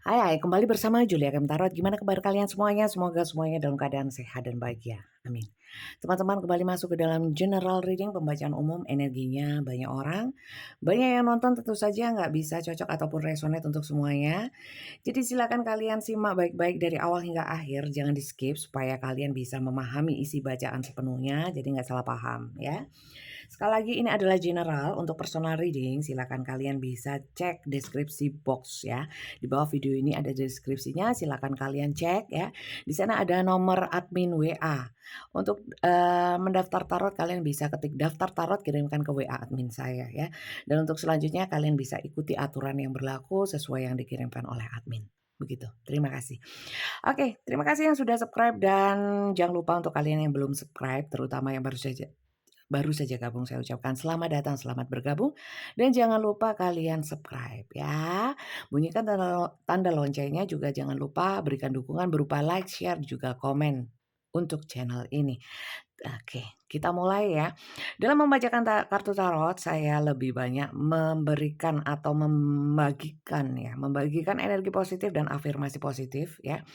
Hai, kembali bersama Julia Game Tarot. Gimana kabar kalian semuanya? Semoga semuanya dalam keadaan sehat dan bahagia. Amin. Teman-teman kembali masuk ke dalam general reading pembacaan umum energinya banyak orang. Banyak yang nonton tentu saja nggak bisa cocok ataupun resonate untuk semuanya. Jadi silakan kalian simak baik-baik dari awal hingga akhir. Jangan di skip supaya kalian bisa memahami isi bacaan sepenuhnya. Jadi nggak salah paham ya. Sekali lagi ini adalah general untuk personal reading. Silakan kalian bisa cek deskripsi box ya. Di bawah video ini ada deskripsinya. Silakan kalian cek ya. Di sana ada nomor admin WA. Untuk mendaftar tarot kalian bisa ketik daftar tarot kirimkan ke WA admin saya ya. Dan untuk selanjutnya kalian bisa ikuti aturan yang berlaku sesuai yang dikirimkan oleh admin. Begitu. Terima kasih. Oke, terima kasih yang sudah subscribe dan jangan lupa untuk kalian yang belum subscribe terutama yang baru saja gabung saya ucapkan selamat datang, selamat bergabung. Dan jangan lupa kalian subscribe ya. Bunyikan tanda loncengnya juga jangan lupa berikan dukungan berupa like, share, juga komen untuk channel ini. Oke, kita mulai ya. Dalam membacakan kartu tarot, saya lebih banyak memberikan atau membagikan energi positif dan afirmasi positif ya.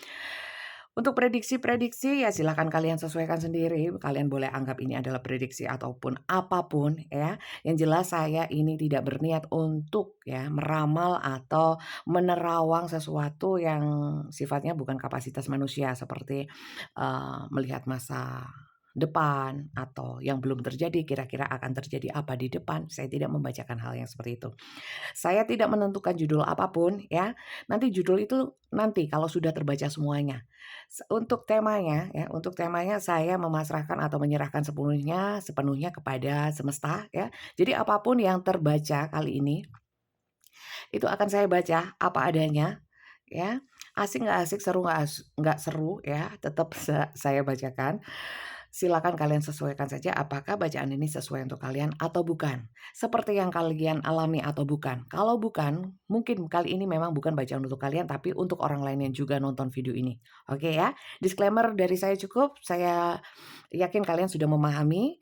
Untuk prediksi-prediksi ya silahkan kalian sesuaikan sendiri. Kalian boleh anggap ini adalah prediksi ataupun apapun ya. Yang jelas saya ini tidak berniat untuk ya meramal atau menerawang sesuatu yang sifatnya bukan kapasitas manusia seperti melihat masa depan atau yang belum terjadi kira-kira akan terjadi apa di depan. Saya tidak membacakan hal yang seperti itu. Saya tidak menentukan judul apapun ya. Nanti judul itu nanti kalau sudah terbaca semuanya. Untuk temanya saya memasrahkan atau menyerahkan sepenuhnya kepada semesta ya. Jadi apapun yang terbaca kali ini itu akan saya baca apa adanya ya. Asik nggak asik, seru nggak seru ya, tetap saya bacakan. Silakan kalian sesuaikan saja apakah bacaan ini sesuai untuk kalian atau bukan. Seperti yang kalian alami atau bukan. Kalau bukan, mungkin kali ini memang bukan bacaan untuk kalian tapi untuk orang lain yang juga nonton video ini. Oke ya. Disclaimer dari saya cukup. Saya yakin kalian sudah memahami.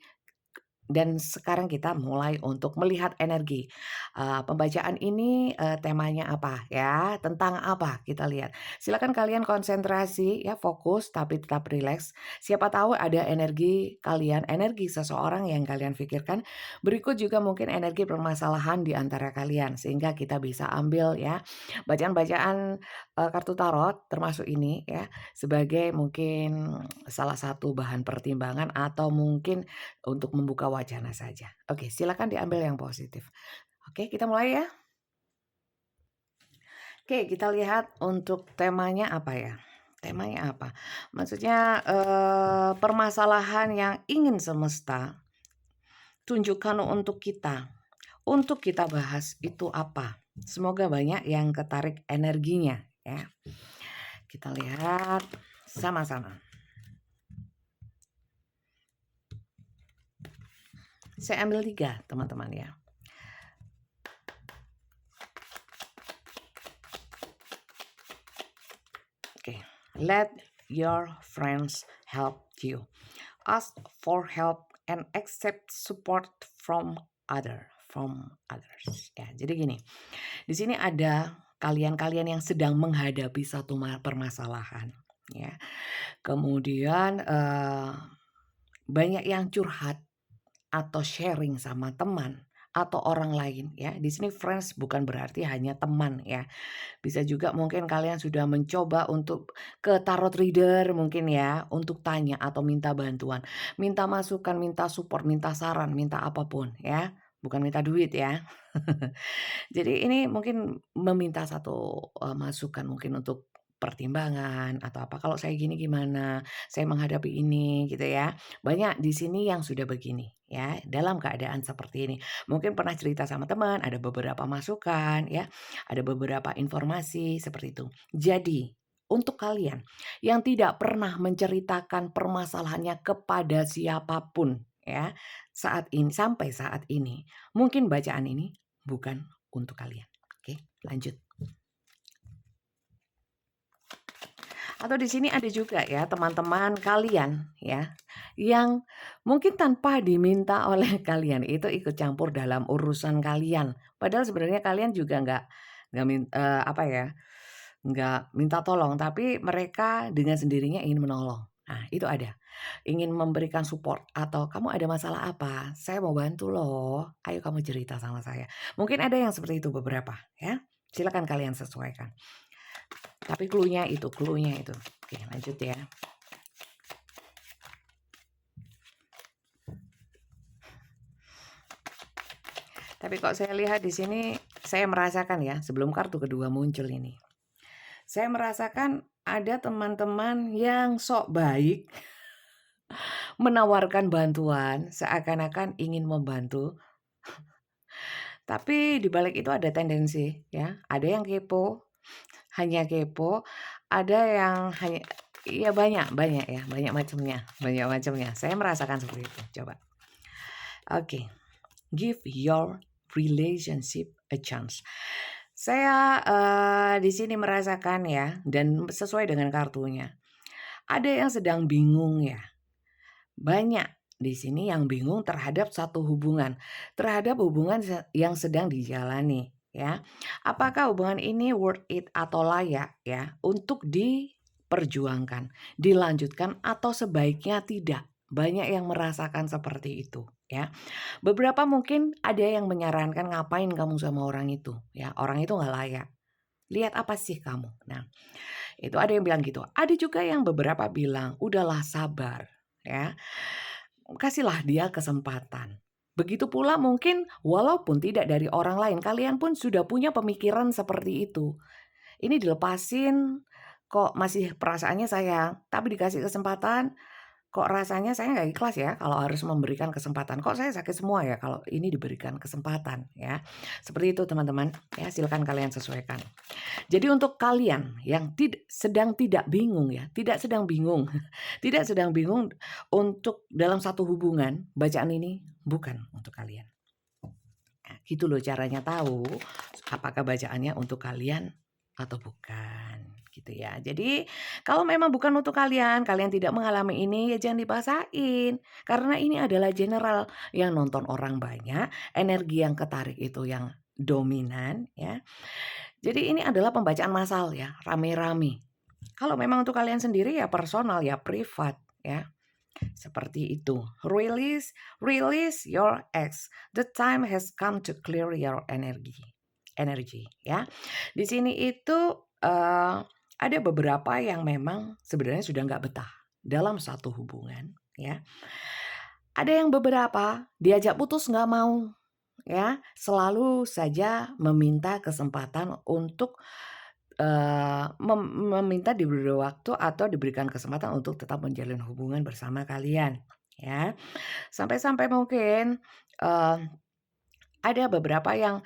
Dan sekarang kita mulai untuk melihat energi. Pembacaan ini temanya apa ya? Tentang apa? Kita lihat. Silakan kalian konsentrasi ya, fokus tapi tetap rileks. Siapa tahu ada energi kalian, energi seseorang yang kalian pikirkan. Berikut juga mungkin energi permasalahan di antara kalian sehingga kita bisa ambil ya bacaan-bacaan kartu tarot termasuk ini ya sebagai mungkin salah satu bahan pertimbangan atau mungkin untuk membuka wacana saja. Oke, silakan diambil yang positif. Oke, kita mulai ya. Oke, kita lihat untuk temanya apa ya? Temanya apa? Maksudnya permasalahan yang ingin semesta tunjukkan untuk kita bahas itu apa? Semoga banyak yang ketarik energinya ya. Kita lihat sama-sama. Saya ambil 3 teman-teman ya. Oke, let your friends help you. Ask for help and accept support from others. Ya, jadi gini. Di sini ada kalian-kalian yang sedang menghadapi satu permasalahan ya. Kemudian banyak yang curhat atau sharing sama teman atau orang lain ya. Di sini friends bukan berarti hanya teman ya. Bisa juga mungkin kalian sudah mencoba untuk ke tarot reader mungkin ya, untuk tanya atau minta bantuan, minta masukan, minta support, minta saran, minta apapun ya, bukan minta duit ya. Jadi ini mungkin meminta satu, masukan mungkin untuk pertimbangan atau apa, "Kalau saya gini gimana? Saya menghadapi ini," gitu ya. Banyak di sini yang sudah begini ya, dalam keadaan seperti ini. Mungkin pernah cerita sama teman, ada beberapa masukan ya, ada beberapa informasi seperti itu. Jadi, untuk kalian yang tidak pernah menceritakan permasalahannya kepada siapapun ya, sampai saat ini, mungkin bacaan ini bukan untuk kalian. Oke, lanjut. Atau di sini ada juga ya teman-teman kalian ya, yang mungkin tanpa diminta oleh kalian itu ikut campur dalam urusan kalian. Padahal sebenarnya kalian juga nggak nggak minta tolong, tapi mereka dengan sendirinya ingin menolong. Nah, itu ada. Ingin memberikan support atau, "Kamu ada masalah apa? Saya mau bantu loh. Ayo kamu cerita sama saya." Mungkin ada yang seperti itu beberapa ya. Silakan kalian sesuaikan. Tapi clue-nya itu. Oke, lanjut ya. Tapi kok saya lihat di sini, saya merasakan ya, sebelum kartu kedua muncul ini. Saya merasakan ada teman-teman yang sok baik menawarkan bantuan seakan-akan ingin membantu, tapi di balik itu ada tendensi ya, ada yang kepo, hanya kepo, ada yang hanya ya banyak ya, banyak macamnya. Saya merasakan seperti itu. Coba. Oke. Give your relationship a chance. Saya di sini merasakan ya, dan sesuai dengan kartunya. Ada yang sedang bingung ya. Banyak di sini yang bingung terhadap satu hubungan, terhadap hubungan yang sedang dijalani ya. Apakah hubungan ini worth it atau layak ya untuk diperjuangkan, dilanjutkan atau sebaiknya tidak. Banyak yang merasakan seperti itu ya. Beberapa mungkin ada yang menyarankan ngapain kamu sama orang itu ya, orang itu nggak layak. Lihat apa sih kamu? Nah, itu ada yang bilang gitu. Ada juga yang beberapa bilang, udahlah sabar ya. Kasihlah dia kesempatan. Begitu pula mungkin walaupun tidak dari orang lain, kalian pun sudah punya pemikiran seperti itu. Ini dilepasin kok masih perasaannya sayang, tapi dikasih kesempatan kok rasanya saya nggak ikhlas ya kalau harus memberikan kesempatan. Kok saya sakit semua ya kalau ini diberikan kesempatan ya. Seperti itu teman-teman ya, silakan kalian sesuaikan. Jadi untuk kalian yang sedang tidak bingung ya, tidak sedang bingung, tidak sedang bingung untuk dalam satu hubungan, bacaan ini bukan untuk kalian. Nah, gitu loh caranya tahu apakah bacaannya untuk kalian atau bukan gitu ya. Jadi kalau memang bukan untuk kalian, kalian tidak mengalami ini ya jangan dipaksain. Karena ini adalah general yang nonton orang banyak, energi yang ketarik itu yang dominan ya. Jadi ini adalah pembacaan massal ya, rame-rame. Kalau memang untuk kalian sendiri ya personal ya, privat ya. Seperti itu. Release your ex. The time has come to clear your energy ya. Di sini itu ada beberapa yang memang sebenarnya sudah nggak betah dalam satu hubungan ya. Ada yang beberapa diajak putus nggak mau ya, selalu saja meminta kesempatan untuk meminta diberi waktu atau diberikan kesempatan untuk tetap menjalin hubungan bersama kalian ya. Sampai-sampai mungkin eee, ada beberapa yang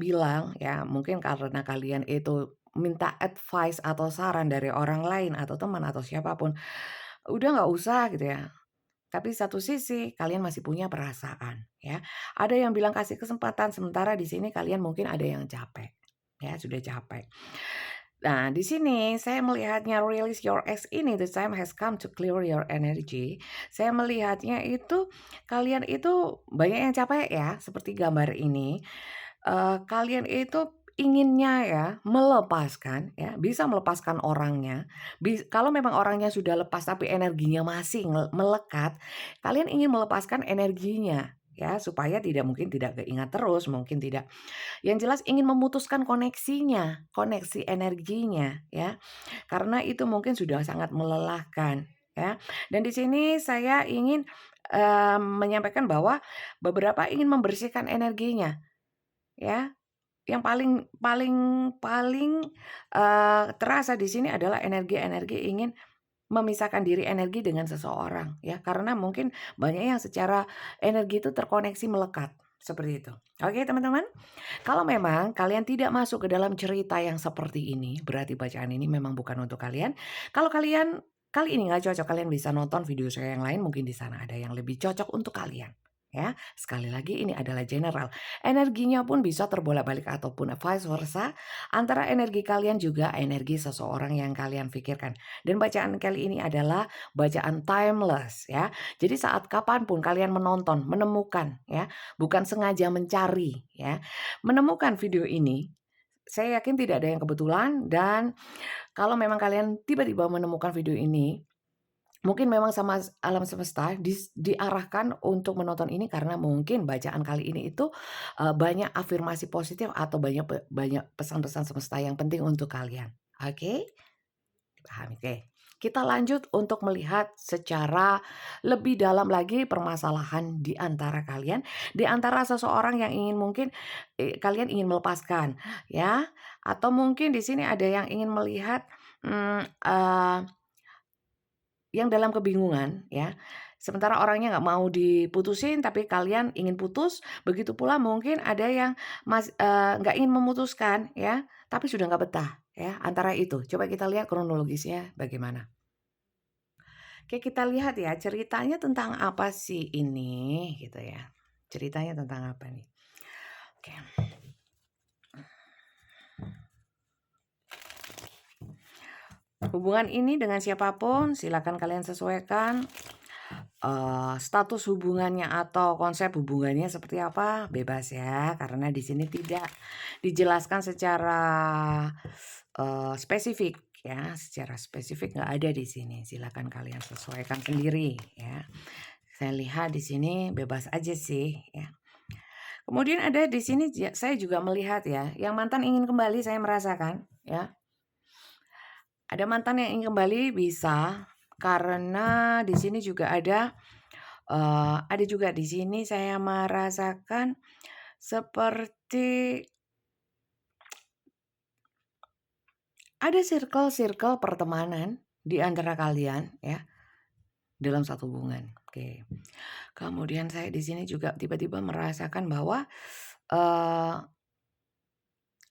bilang ya, mungkin karena kalian itu minta advice atau saran dari orang lain atau teman atau siapapun, udah nggak usah gitu ya. Tapi satu sisi kalian masih punya perasaan ya. Ada yang bilang kasih kesempatan, sementara di sini kalian mungkin ada yang capek ya, sudah capek. Nah, di sini saya melihatnya release your ex ini, the time has come to clear your energy. Saya melihatnya itu kalian itu banyak yang capek ya, seperti gambar ini. Kalian itu inginnya ya melepaskan ya, bisa melepaskan orangnya. Kalau memang orangnya sudah lepas tapi energinya masih melekat, kalian ingin melepaskan energinya ya supaya tidak keingat terus, mungkin tidak yang jelas ingin memutuskan koneksinya, koneksi energinya ya. Karena itu mungkin sudah sangat melelahkan ya. Dan di sini saya ingin menyampaikan bahwa beberapa ingin membersihkan energinya ya. Yang paling paling paling terasa di sini adalah energi-energi ingin memisahkan diri energi dengan seseorang ya, karena mungkin banyak yang secara energi itu terkoneksi melekat, seperti itu. Oke teman-teman? Kalau memang kalian tidak masuk ke dalam cerita yang seperti ini, berarti bacaan ini memang bukan untuk kalian. Kalau kalian kali ini nggak cocok, kalian bisa nonton video saya yang lain, mungkin di sana ada yang lebih cocok untuk kalian. Ya, sekali lagi ini adalah general. Energinya pun bisa terbolak-balik ataupun vice versa antara energi kalian juga energi seseorang yang kalian pikirkan. Dan bacaan kali ini adalah bacaan timeless ya. Jadi saat kapanpun kalian menonton, menemukan ya, bukan sengaja mencari ya, menemukan video ini saya yakin tidak ada yang kebetulan, dan kalau memang kalian tiba-tiba menemukan video ini, mungkin memang sama alam semesta diarahkan untuk menonton ini karena mungkin bacaan kali ini itu, banyak afirmasi positif atau banyak pesan-pesan semesta yang penting untuk kalian. Oke? Dipahami, oke. Kita lanjut untuk melihat secara lebih dalam lagi permasalahan di antara kalian, di antara seseorang yang ingin mungkin, kalian ingin melepaskan, ya, atau mungkin di sini ada yang ingin melihat, yang dalam kebingungan, ya. Sementara orangnya nggak mau diputusin, tapi kalian ingin putus, begitu pula mungkin ada yang nggak ingin memutuskan, ya, tapi sudah nggak betah, ya, antara itu. Coba kita lihat kronologisnya bagaimana. Oke, kita lihat ya, ceritanya tentang apa sih ini, gitu ya. Ceritanya tentang apa nih? Oke. Hubungan ini dengan siapapun, silakan kalian sesuaikan. Status hubungannya atau konsep hubungannya seperti apa, bebas ya, karena di sini tidak dijelaskan secara, spesifik ya, secara spesifik nggak ada di sini, silakan kalian sesuaikan sendiri ya. Saya lihat di sini bebas aja sih ya. Kemudian ada di sini saya juga melihat ya, yang mantan ingin kembali saya merasakan ya. Ada mantan yang ingin kembali bisa, karena di sini juga ada juga di sini saya merasakan seperti ada circle-circle pertemanan di antara kalian ya, dalam satu hubungan, oke. Kemudian saya di sini juga tiba-tiba merasakan bahwa, eee,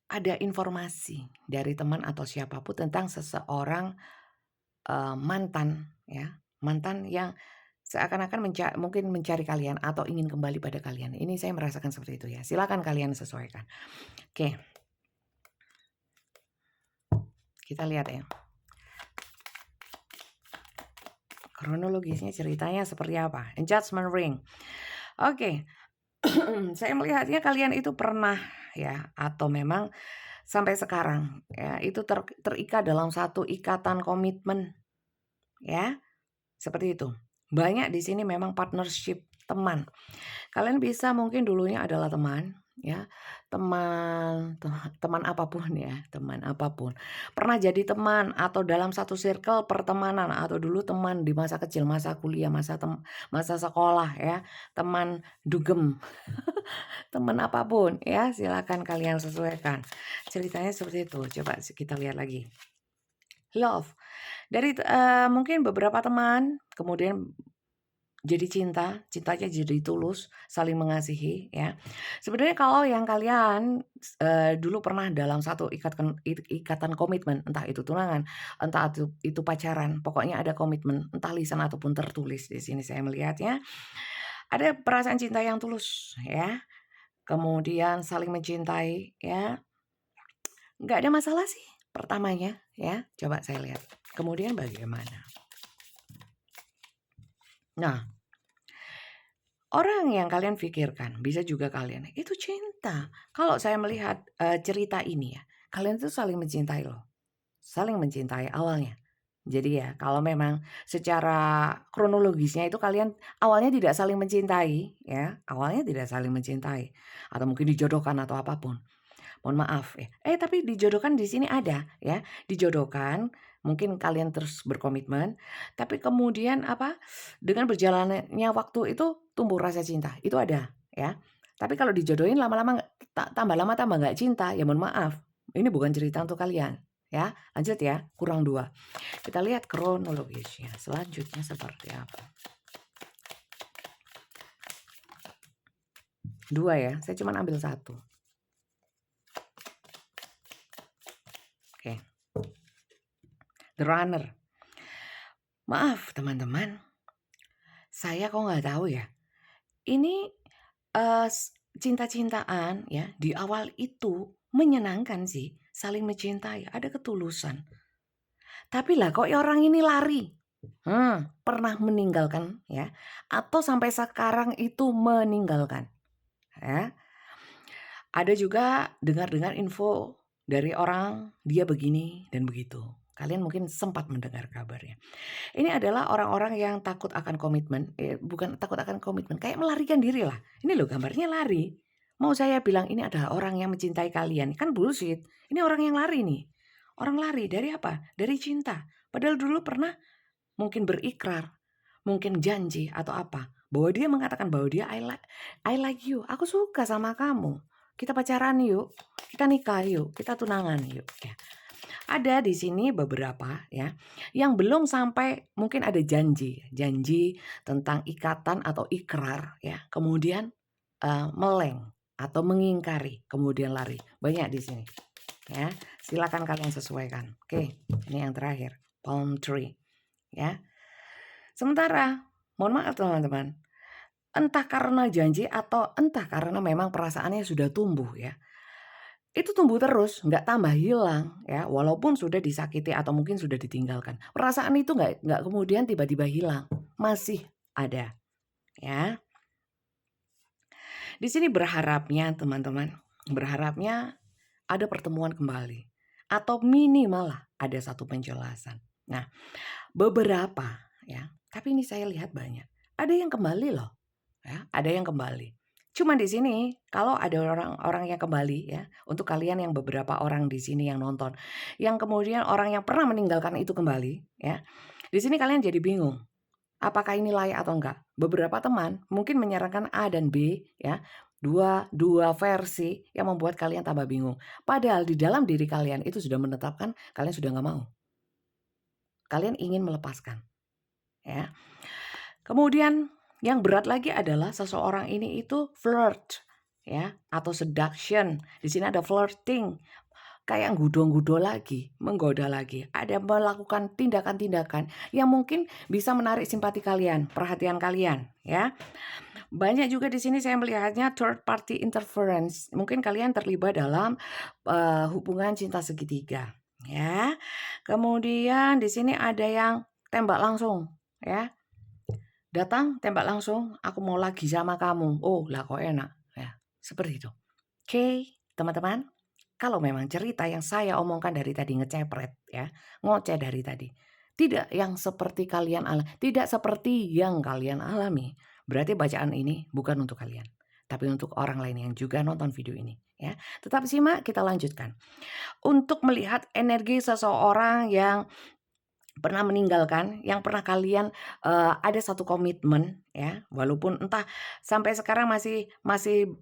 ada informasi dari teman atau siapapun tentang seseorang, mantan ya, mantan yang seakan-akan mungkin mencari kalian atau ingin kembali pada kalian. Ini saya merasakan seperti itu ya, silakan kalian sesuaikan. Oke. Kita lihat ya. Kronologisnya ceritanya seperti apa? Judgment Ring. Oke. Saya melihatnya kalian itu pernah ya, atau memang sampai sekarang ya, itu terikat dalam satu ikatan komitmen ya, seperti itu. Banyak di sini memang partnership teman. Kalian bisa mungkin dulunya adalah teman, ya, teman apapun ya, teman apapun. Pernah jadi teman atau dalam satu circle pertemanan atau dulu teman di masa kecil, masa kuliah, masa sekolah ya, teman dugem, teman apapun ya, silakan kalian sesuaikan. Ceritanya seperti itu, coba kita lihat lagi. Love, dari mungkin beberapa teman, kemudian jadi cintanya jadi tulus, saling mengasihi ya. Sebenarnya kalau yang kalian, dulu pernah dalam satu ikatan komitmen, entah itu tunangan, entah itu pacaran, pokoknya ada komitmen, entah lisan ataupun tertulis di sini saya melihatnya. Ada perasaan cinta yang tulus ya, kemudian saling mencintai ya, nggak ada masalah sih pertamanya ya, coba saya lihat. Kemudian bagaimana? Nah, orang yang kalian pikirkan, bisa juga kalian, itu cinta. Kalau saya melihat, cerita ini ya, kalian tuh saling mencintai loh, saling mencintai awalnya. Jadi ya, kalau memang secara kronologisnya itu kalian awalnya tidak saling mencintai ya, awalnya tidak saling mencintai, atau mungkin dijodohkan atau apapun. Mohon maaf ya. Tapi dijodohkan di sini ada ya, dijodohkan, mungkin kalian terus berkomitmen, tapi kemudian apa, dengan berjalannya waktu itu tumbuh rasa cinta, itu ada ya. Tapi kalau dijodohin lama-lama tambah lama tambah nggak cinta, ya mohon maaf, ini bukan cerita untuk kalian ya. Lanjut ya, kurang 2. Kita lihat kronologisnya selanjutnya seperti apa. 2 ya, saya cuma ambil 1. Oke. The Runner. Maaf teman-teman, saya kok nggak tahu ya, ini, cinta-cintaan ya, di awal itu menyenangkan sih, saling mencintai, ada ketulusan. Tapi lah kok orang ini lari? Pernah meninggalkan ya, atau sampai sekarang itu meninggalkan, ya. Ada juga dengar-dengar info dari orang dia begini dan begitu. Kalian mungkin sempat mendengar kabarnya. Ini adalah orang-orang yang takut akan komitmen, bukan takut akan komitmen, kayak melarikan diri lah. Ini loh gambarnya lari. Mau saya bilang ini adalah orang yang mencintai kalian, kan bullshit. Ini orang yang lari nih. Orang lari dari apa? Dari cinta. Padahal dulu pernah mungkin berikrar, mungkin janji atau apa. Bahwa dia mengatakan bahwa dia I like you. Aku suka sama kamu. Kita pacaran yuk. Kita nikah yuk. Kita tunangan yuk. Ya. Ada di sini beberapa ya yang belum sampai mungkin ada janji tentang ikatan atau ikrar ya. Kemudian meleng atau mengingkari, kemudian lari. Banyak di sini. Ya, silakan kalian sesuaikan. Oke, ini yang terakhir, palm tree. Ya. Sementara, mohon maaf teman-teman, entah karena janji atau entah karena memang perasaannya sudah tumbuh ya. Itu tumbuh terus, nggak tambah hilang ya, walaupun sudah disakiti atau mungkin sudah ditinggalkan. Perasaan itu nggak kemudian tiba-tiba hilang, masih ada ya. Di sini berharapnya teman-teman, berharapnya ada pertemuan kembali atau minimal lah ada satu penjelasan. Nah, beberapa ya, tapi ini saya lihat banyak. Ada yang kembali loh. Ya, ada yang kembali. Cuma di sini kalau ada orang-orang yang kembali ya, untuk kalian yang beberapa orang di sini yang nonton, yang kemudian orang yang pernah meninggalkan itu kembali ya. Di sini kalian jadi bingung. Apakah ini layak atau enggak? Beberapa teman mungkin menyarankan A dan B ya. Dua versi yang membuat kalian tambah bingung. Padahal di dalam diri kalian itu sudah menetapkan kalian sudah nggak mau. Kalian ingin melepaskan. Ya. Kemudian yang berat lagi adalah seseorang ini itu flirt ya atau seduction. Di sini ada flirting. Kayak gudo-gudo lagi, menggoda lagi. Ada melakukan tindakan-tindakan yang mungkin bisa menarik simpati kalian, perhatian kalian ya. Banyak juga di sini saya melihatnya third party interference. Mungkin kalian terlibat dalam hubungan cinta segitiga ya. Kemudian di sini ada yang tembak langsung ya. Datang tembak langsung, aku mau lagi sama kamu. Oh, lah kok enak ya. Seperti itu. Oke, teman-teman. Kalau memang cerita yang saya omongkan dari tadi ngecepret ya, ngoceh dari tadi. Tidak yang seperti kalian tidak seperti yang kalian alami. Berarti bacaan ini bukan untuk kalian, tapi untuk orang lain yang juga nonton video ini ya. Tetap simak, kita lanjutkan. Untuk melihat energi seseorang yang pernah meninggalkan, yang pernah kalian ada satu komitmen ya, walaupun entah sampai sekarang masih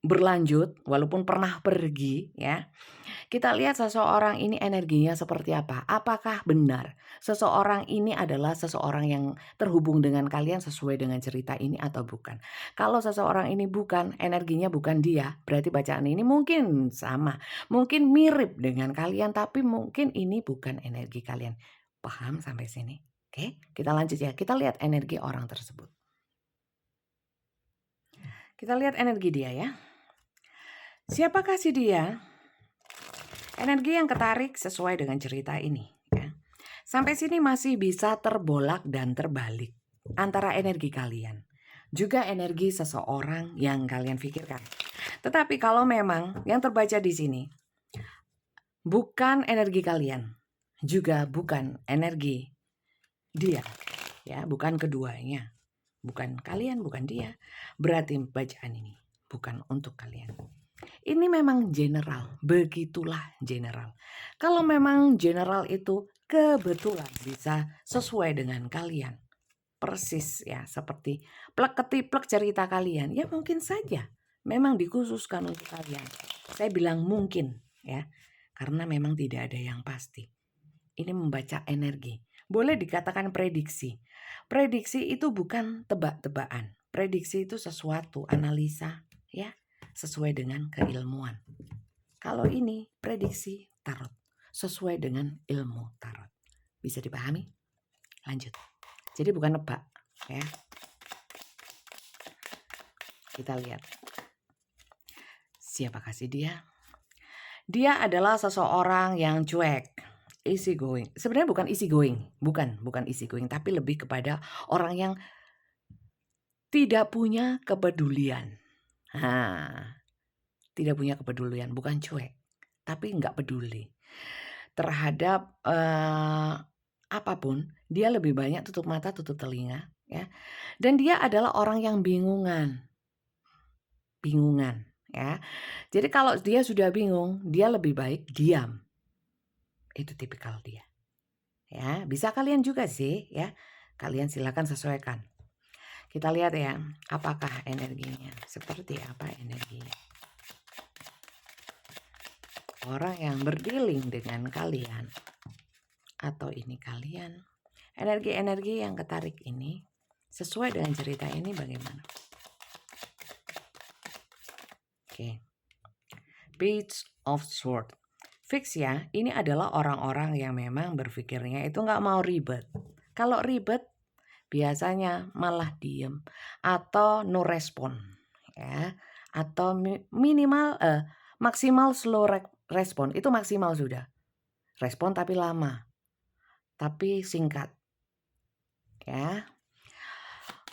berlanjut walaupun pernah pergi ya. Kita lihat seseorang ini energinya seperti apa. Apakah benar seseorang ini adalah seseorang yang terhubung dengan kalian sesuai dengan cerita ini atau bukan? Kalau seseorang ini bukan, energinya bukan dia, berarti bacaan ini mungkin sama, mungkin mirip dengan kalian tapi mungkin ini bukan energi kalian. Paham sampai sini? Oke, kita lanjut ya. Kita lihat energi orang tersebut. Kita lihat energi dia ya. Siapakah si dia? Energi yang ketarik sesuai dengan cerita ini. Ya. Sampai sini masih bisa terbolak dan terbalik antara energi kalian. Juga energi seseorang yang kalian pikirkan. Tetapi kalau memang yang terbaca di sini bukan energi kalian, juga bukan energi dia, ya, bukan keduanya. Bukan kalian, bukan dia. Berarti bacaan ini bukan untuk kalian. Ini memang general, begitulah general. Kalau memang general itu kebetulan bisa sesuai dengan kalian, persis ya seperti plek-ketiplek cerita kalian, ya mungkin saja memang dikhususkan untuk kalian. Saya bilang mungkin ya, karena memang tidak ada yang pasti. Ini membaca energi, boleh dikatakan prediksi. Prediksi itu bukan tebak-tebakan, prediksi itu sesuatu, analisa ya, sesuai dengan keilmuan. Kalau ini prediksi tarot, sesuai dengan ilmu tarot. Bisa dipahami? Lanjut. Jadi bukan nebak ya. Kita lihat. Siapa kasih dia? Dia adalah seseorang yang cuek, easy going. Sebenarnya bukan easy going, bukan easy going, tapi lebih kepada orang yang tidak punya kepedulian. Tidak punya kepedulian, bukan cuek. tapi nggak peduli. Terhadap, apapun, dia lebih banyak tutup mata, tutup telinga, ya. Dan dia adalah orang yang bingungan, ya. Jadi kalau dia sudah bingung, dia lebih baik diam. Itu tipikal dia, ya. Bisa kalian juga sih, ya. Kalian silakan sesuaikan. Kita lihat ya, apakah energinya, seperti apa energinya. Orang yang berdealing dengan kalian, atau ini kalian, energi-energi yang ketarik ini, sesuai dengan cerita ini bagaimana? Oke. Page of Swords. Fix ya, ini adalah orang-orang yang memang berpikirnya itu nggak mau ribet. Kalau ribet, biasanya malah diem atau no respon, ya, atau minimal maksimal slow respon, itu maksimal sudah. Respon tapi lama, tapi singkat, ya.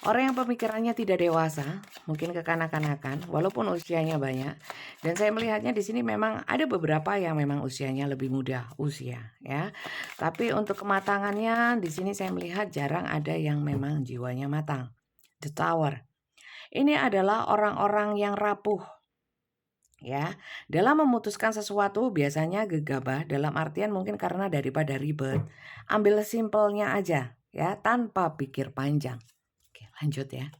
Orang yang pemikirannya tidak dewasa, mungkin kekanak-kanakan, walaupun usianya banyak. Dan saya melihatnya di sini memang ada beberapa yang memang usianya lebih muda usia, ya. Tapi untuk kematangannya di sini saya melihat jarang ada yang memang jiwanya matang. The Tower. Ini adalah orang-orang yang rapuh, ya. Dalam memutuskan sesuatu biasanya gegabah, dalam artian mungkin karena daripada ribet, ambil simpelnya aja, ya, tanpa pikir panjang. Oke, lanjut ya.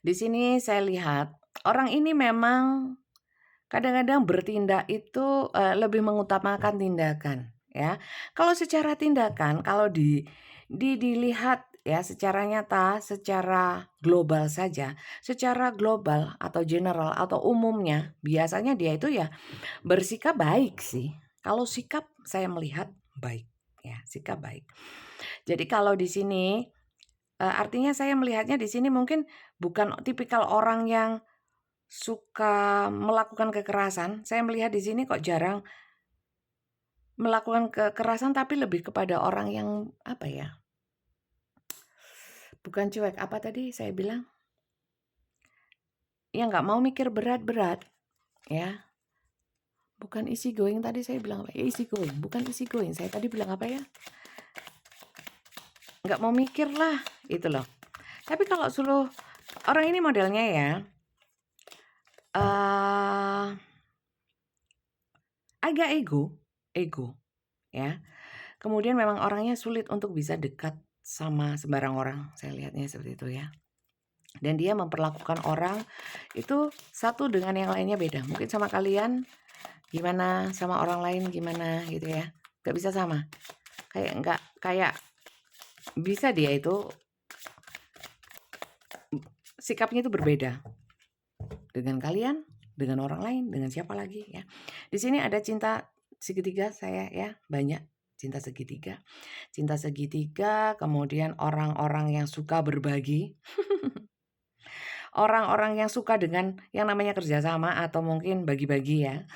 Di sini saya lihat orang ini memang kadang-kadang bertindak itu lebih mengutamakan tindakan, ya. Kalau secara tindakan, kalau dilihat ya secara nyata, secara global saja, secara global atau general atau umumnya, biasanya dia itu ya bersikap baik sih. Kalau sikap saya melihat baik, ya, sikap baik. Jadi kalau di sini artinya saya melihatnya di sini mungkin bukan tipikal orang yang suka melakukan kekerasan. Saya melihat di sini kok jarang melakukan kekerasan, tapi lebih kepada orang yang apa ya? Bukan cuek, apa tadi saya bilang? Yang nggak mau mikir berat-berat, ya. Bukan easy going tadi saya bilang apa? Easy going, bukan easy going. Saya tadi bilang apa ya? Nggak mau mikir lah, itu loh. Tapi kalau suruh orang ini modelnya ya, agak ego, ya. Kemudian memang orangnya sulit untuk bisa dekat sama sembarang orang, saya lihatnya seperti itu ya. Dan dia memperlakukan orang itu satu dengan yang lainnya beda. Mungkin sama kalian gimana, sama orang lain gimana gitu ya. Gak bisa sama. Kayak bisa dia itu sikapnya itu berbeda. Dengan kalian, dengan orang lain, dengan siapa lagi ya. Di sini ada cinta segitiga saya ya, banyak cinta segitiga. Cinta segitiga, kemudian orang-orang yang suka berbagi. Orang-orang yang suka dengan yang namanya kerjasama atau mungkin bagi-bagi ya.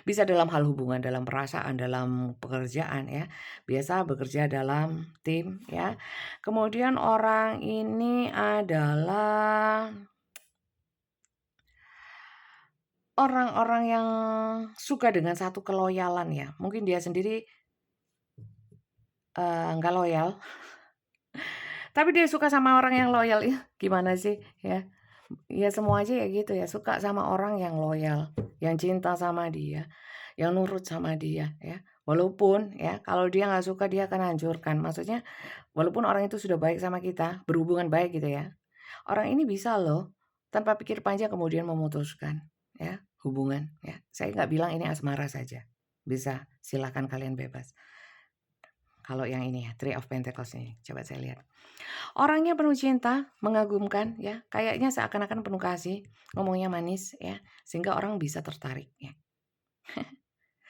Bisa dalam hal hubungan, dalam perasaan, dalam pekerjaan ya. Biasa bekerja dalam tim ya. Kemudian orang ini adalah orang-orang yang suka dengan satu keloyalan ya. Mungkin dia sendiri nggak loyal, tapi dia suka sama orang yang loyal. Ya gimana sih ya. Ya semua aja ya gitu ya, suka sama orang yang loyal, yang cinta sama dia, yang nurut sama dia ya. Walaupun ya kalau dia nggak suka dia akan hancurkan. Maksudnya walaupun orang itu sudah baik sama kita, berhubungan baik gitu ya. Orang ini bisa loh tanpa pikir panjang kemudian memutuskan ya hubungan ya. Saya nggak bilang ini asmara saja. Bisa, silakan kalian bebas. Kalau yang ini ya, Three of Pentacles ini, coba saya lihat. Orangnya penuh cinta, mengagumkan ya, kayaknya seakan-akan penuh kasih, ngomongnya manis ya, sehingga orang bisa tertarik ya.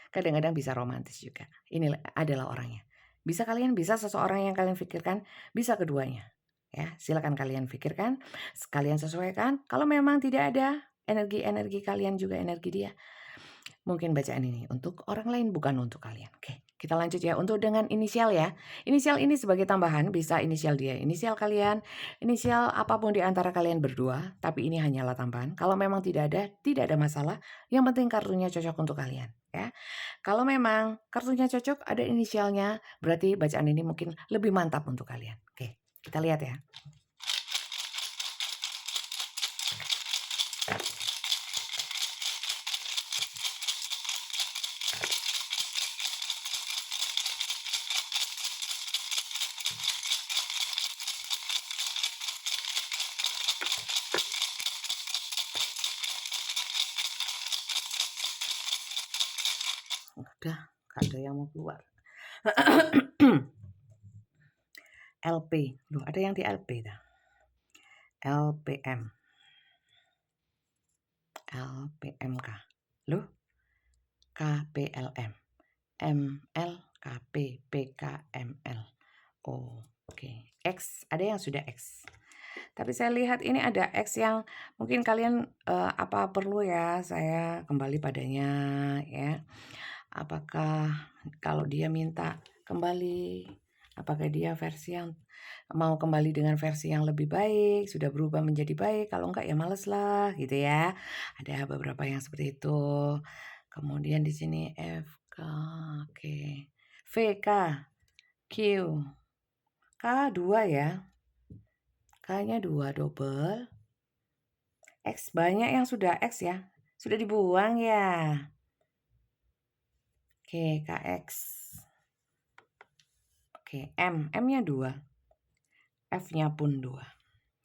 Kadang-kadang bisa romantis juga. Ini adalah orangnya. Bisa seseorang yang kalian pikirkan, bisa keduanya. Ya, silakan kalian pikirkan, kalian sesuaikan. Kalau memang tidak ada energi-energi kalian juga energi dia. Mungkin bacaan ini untuk orang lain bukan untuk kalian. Oke. Kita lanjut ya, untuk dengan inisial ya. Inisial ini sebagai tambahan, bisa inisial dia, inisial kalian, inisial apapun di antara kalian berdua, tapi ini hanyalah tambahan. Kalau memang tidak ada masalah, yang penting kartunya cocok untuk kalian ya. Kalau memang kartunya cocok, ada inisialnya, berarti bacaan ini mungkin lebih mantap untuk kalian. Oke, kita lihat ya. Udah, gak ada yang mau keluar. LP, loh ada yang di LP dah. LPM, LPMK, loh KPLM, ML, KP, PKML. Oke, X, ada yang sudah X. Tapi saya lihat ini ada X yang mungkin kalian apa perlu ya saya kembali padanya ya. Apakah kalau dia minta kembali, apakah dia versi yang mau kembali dengan versi yang lebih baik, sudah berubah menjadi baik, kalau enggak ya males lah gitu ya. Ada beberapa yang seperti itu. Kemudian di sini FK, oke. VK, Q, K 2 ya. K-nya 2 double. X banyak yang sudah X ya. Sudah dibuang ya. Oke, KX. Oke, M-nya 2. F-nya pun 2.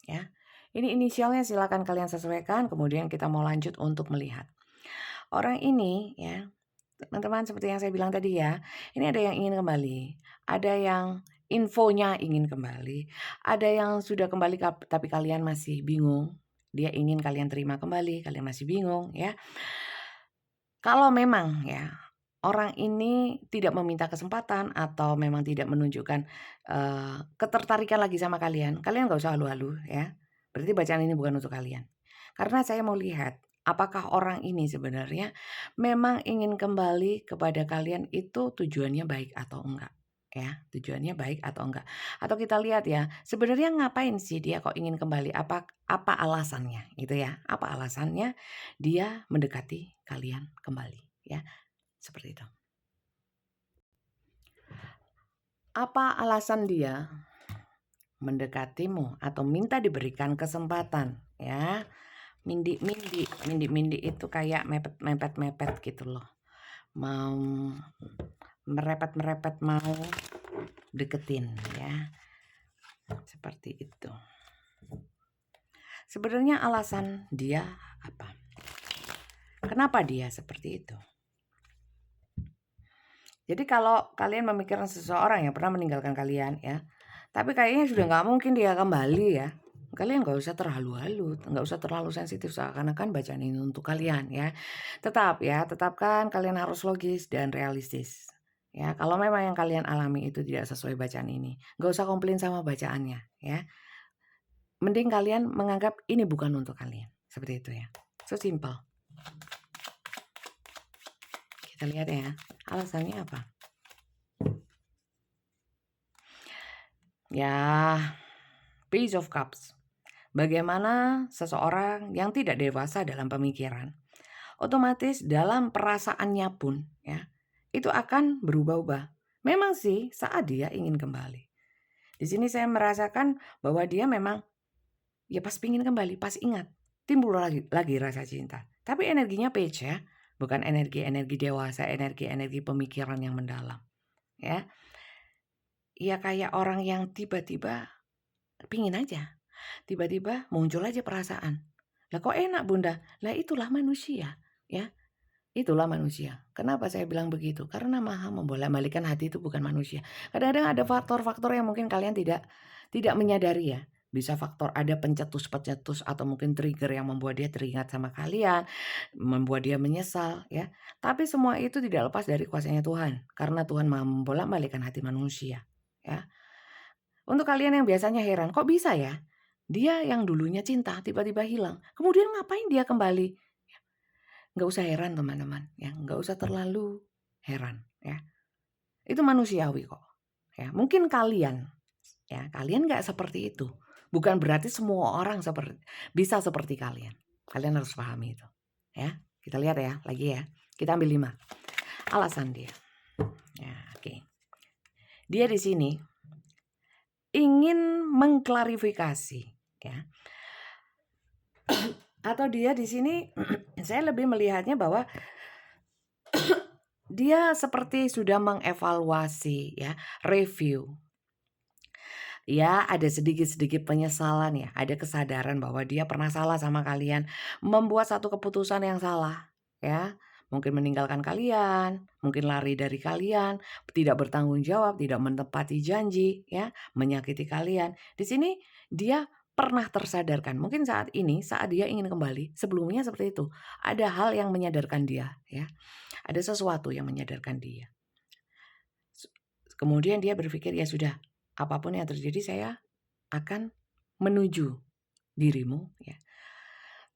Ya. Ini inisialnya silakan kalian sesuaikan, kemudian kita mau lanjut untuk melihat. Orang ini ya, teman-teman seperti yang saya bilang tadi ya, ini ada yang ingin kembali, ada yang infonya ingin kembali, ada yang sudah kembali tapi kalian masih bingung. Dia ingin kalian terima kembali, kalian masih bingung ya. Kalau memang ya orang ini tidak meminta kesempatan atau memang tidak menunjukkan ketertarikan lagi sama kalian, kalian nggak usah halu-halu ya. Berarti bacaan ini bukan untuk kalian. Karena saya mau lihat apakah orang ini sebenarnya memang ingin kembali kepada kalian itu tujuannya baik atau enggak. Ya, tujuannya baik atau enggak. Atau kita lihat ya, sebenarnya ngapain sih dia kok ingin kembali? Apa alasannya gitu ya? Apa alasannya dia mendekati kalian kembali ya? Seperti itu. Apa alasan dia mendekatimu atau minta diberikan kesempatan ya? Mindi itu kayak mepet gitu loh. Mau merepet mau deketin ya. Seperti itu. Sebenarnya alasan dia apa? Kenapa dia seperti itu? Jadi kalau kalian memikirkan seseorang yang pernah meninggalkan kalian ya, tapi kayaknya sudah nggak mungkin dia kembali ya, kalian nggak usah terhalu-halu, nggak usah terlalu sensitif seakan-akan bacaan ini untuk kalian ya. Tetapkan kalian harus logis dan realistis. Ya, kalau memang yang kalian alami itu tidak sesuai bacaan ini, nggak usah komplain sama bacaannya ya. Mending kalian menganggap ini bukan untuk kalian. Seperti itu ya. So simple. Kita lihat ya, alasannya apa? Ya, Page of Cups. Bagaimana seseorang yang tidak dewasa dalam pemikiran, otomatis dalam perasaannya pun ya, itu akan berubah-ubah. Memang sih saat dia ingin kembali. Di sini saya merasakan bahwa dia memang ya pas pingin kembali, pas ingat, timbul lagi rasa cinta. Tapi energinya Page ya, bukan energi dewasa, energi pemikiran yang mendalam. Ya. Ya kayak orang yang tiba-tiba pingin aja. Tiba-tiba muncul aja perasaan. Lah kok enak Bunda? Lah itulah manusia, ya. Itulah manusia. Kenapa saya bilang begitu? Karena Maha membolak-balikan hati itu bukan manusia. Kadang-kadang ada faktor-faktor yang mungkin kalian tidak menyadari ya. Bisa faktor ada pencetus-pencetus atau mungkin trigger yang membuat dia teringat sama kalian, membuat dia menyesal ya. Tapi semua itu tidak lepas dari kuasanya Tuhan. Karena Tuhan Maha membolak-balikan hati manusia, ya. Untuk kalian yang biasanya heran, kok bisa ya? Dia yang dulunya cinta tiba-tiba hilang. Kemudian ngapain dia kembali? Nggak usah heran teman-teman, ya nggak usah terlalu heran, ya. Itu manusiawi kok. Ya, mungkin kalian nggak seperti itu. Bukan berarti semua orang bisa seperti kalian. Kalian harus pahami itu. Ya, kita lihat ya, lagi ya. Kita ambil 5 alasan dia. Ya, oke. Dia di sini ingin mengklarifikasi, ya. Atau dia di sini saya lebih melihatnya bahwa dia seperti sudah mengevaluasi, ya, review. Ya, ada sedikit-sedikit penyesalan ya, ada kesadaran bahwa dia pernah salah sama kalian, membuat satu keputusan yang salah, ya. Mungkin meninggalkan kalian, mungkin lari dari kalian, tidak bertanggung jawab, tidak menepati janji, ya, menyakiti kalian. Di sini dia pernah tersadarkan. Mungkin saat ini, saat dia ingin kembali, sebelumnya seperti itu. Ada hal yang menyadarkan dia, ya. Ada sesuatu yang menyadarkan dia. Kemudian dia berpikir, ya sudah, apapun yang terjadi saya akan menuju dirimu, ya.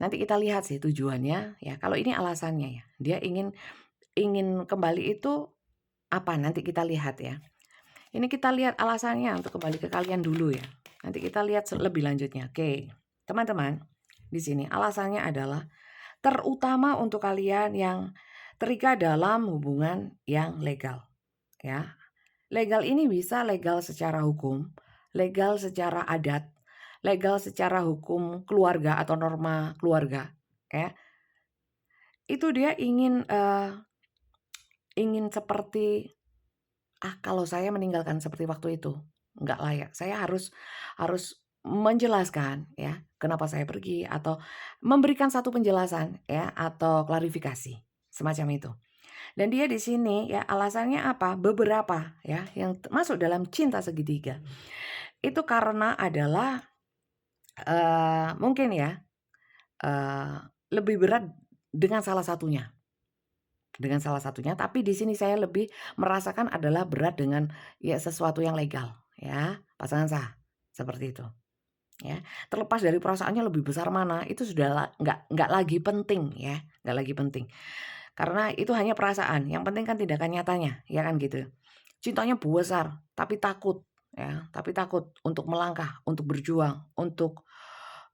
Nanti kita lihat sih tujuannya, ya. Kalau ini alasannya ya, dia ingin kembali itu apa, nanti kita lihat ya. Ini kita lihat alasannya untuk kembali ke kalian dulu ya. Nanti kita lihat lebih lanjutnya. Oke, teman-teman, di sini alasannya adalah terutama untuk kalian yang terikat dalam hubungan yang legal, ya. Legal ini bisa legal secara hukum, legal secara adat, legal secara hukum keluarga atau norma keluarga, ya. Itu dia ingin seperti, kalau saya meninggalkan seperti waktu itu, nggak layak. Saya harus menjelaskan ya, kenapa saya pergi atau memberikan satu penjelasan ya, atau klarifikasi, semacam itu. Dan dia di sini ya alasannya apa? Beberapa ya yang masuk dalam cinta segitiga. Itu karena adalah mungkin ya lebih berat dengan salah satunya. Tapi di sini saya lebih merasakan adalah berat dengan ya sesuatu yang legal ya, pasangan sah, seperti itu. Ya, terlepas dari perasaannya lebih besar mana, itu sudah nggak lagi penting ya, nggak lagi penting. Karena itu hanya perasaan, yang penting kan tindakan nyatanya, ya kan gitu. Cintanya besar, tapi takut ya, untuk melangkah, untuk berjuang, untuk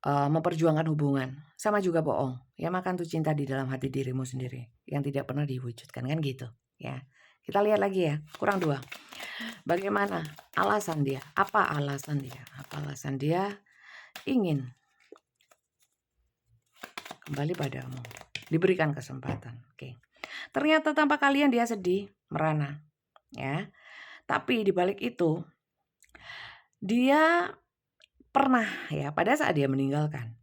memperjuangkan hubungan. Sama juga bohong, ya makan tuh cinta di dalam hati dirimu sendiri, yang tidak pernah diwujudkan, kan gitu ya. Kita lihat lagi ya, kurang 2. Bagaimana alasan dia? Apa alasan dia? Ingin kembali padamu, diberikan kesempatan. Oke. Ternyata tanpa kalian dia sedih, merana, ya. Tapi di balik itu dia pernah ya, pada saat dia meninggalkan,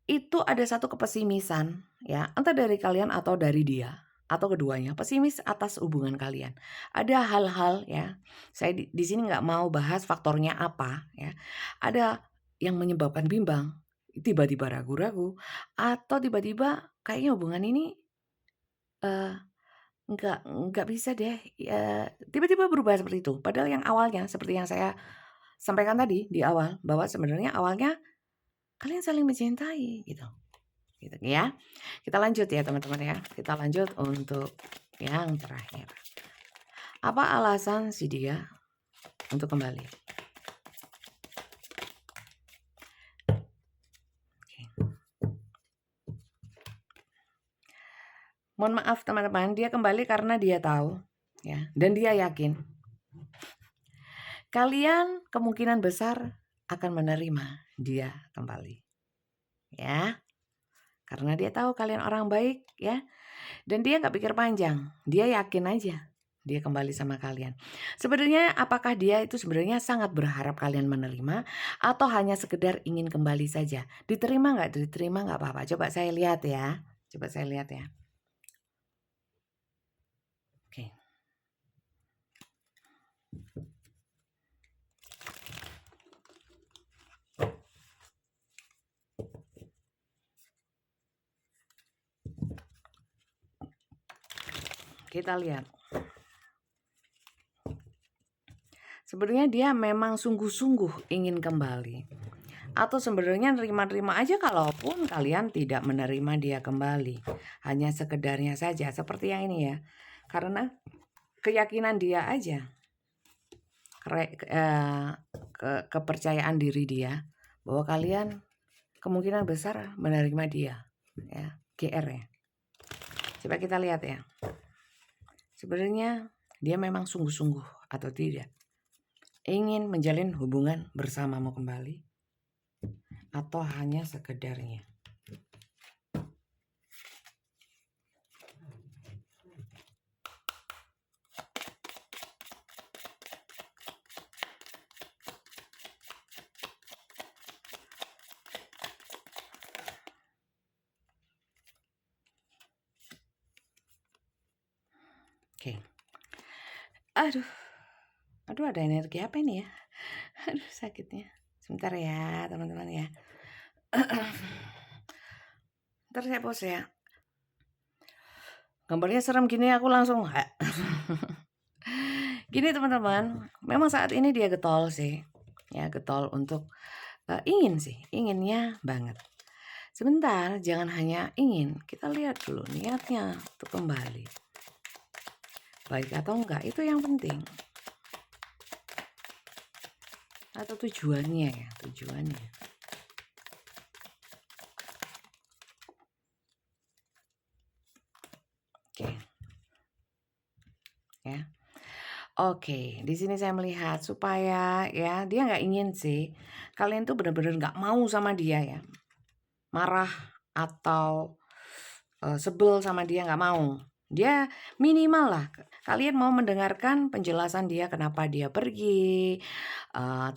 itu ada satu kepesimisan ya, entah dari kalian atau dari dia atau keduanya, pesimis atas hubungan kalian. Ada hal-hal ya, saya di sini nggak mau bahas faktornya apa ya. Ada yang menyebabkan bimbang, tiba-tiba ragu-ragu, atau tiba-tiba kayaknya hubungan ini nggak bisa deh, tiba-tiba berubah seperti itu. Padahal yang awalnya seperti yang saya sampaikan tadi di awal, bahwa sebenarnya awalnya kalian saling mencintai gitu ya. Kita lanjut ya teman-teman ya, kita lanjut untuk yang terakhir. Apa alasan si dia untuk kembali? Oke. Mohon maaf teman-teman, dia kembali karena dia tahu ya, dan dia yakin kalian kemungkinan besar akan menerima dia kembali. Ya. Karena dia tahu kalian orang baik ya. Dan dia nggak pikir panjang. Dia yakin aja dia kembali sama kalian. Sebenarnya apakah dia itu sebenarnya sangat berharap kalian menerima atau hanya sekedar ingin kembali saja? Diterima nggak apa-apa. Coba saya lihat ya. Oke. Kita lihat. Sebenarnya dia memang sungguh-sungguh ingin kembali. Atau sebenarnya nerima-nerima aja kalaupun kalian tidak menerima dia kembali. Hanya sekedarnya saja, seperti yang ini ya. Karena keyakinan dia aja, kepercayaan diri dia bahwa kalian kemungkinan besar menerima dia, ya, GR ya. Coba kita lihat ya. Sebenarnya dia memang sungguh-sungguh atau tidak ingin menjalin hubungan bersamamu kembali atau hanya sekedarnya. Oke. Aduh ada energi apa ini ya? Aduh sakitnya. Sebentar ya teman-teman ya. Ntar saya pause ya. Gambarnya serem gini aku langsung gini teman-teman, memang saat ini dia getol sih. Ya getol untuk inginnya banget. Sebentar, jangan hanya ingin, kita lihat dulu niatnya untuk kembali. Baik atau enggak, itu yang penting. Atau tujuannya ya, tujuannya. Oke. Ya. Oke, di sini saya melihat supaya ya dia nggak ingin sih kalian tuh benar-benar nggak mau sama dia ya, marah atau sebel sama dia nggak mau. Dia minimal lah kalian mau mendengarkan penjelasan dia kenapa dia pergi,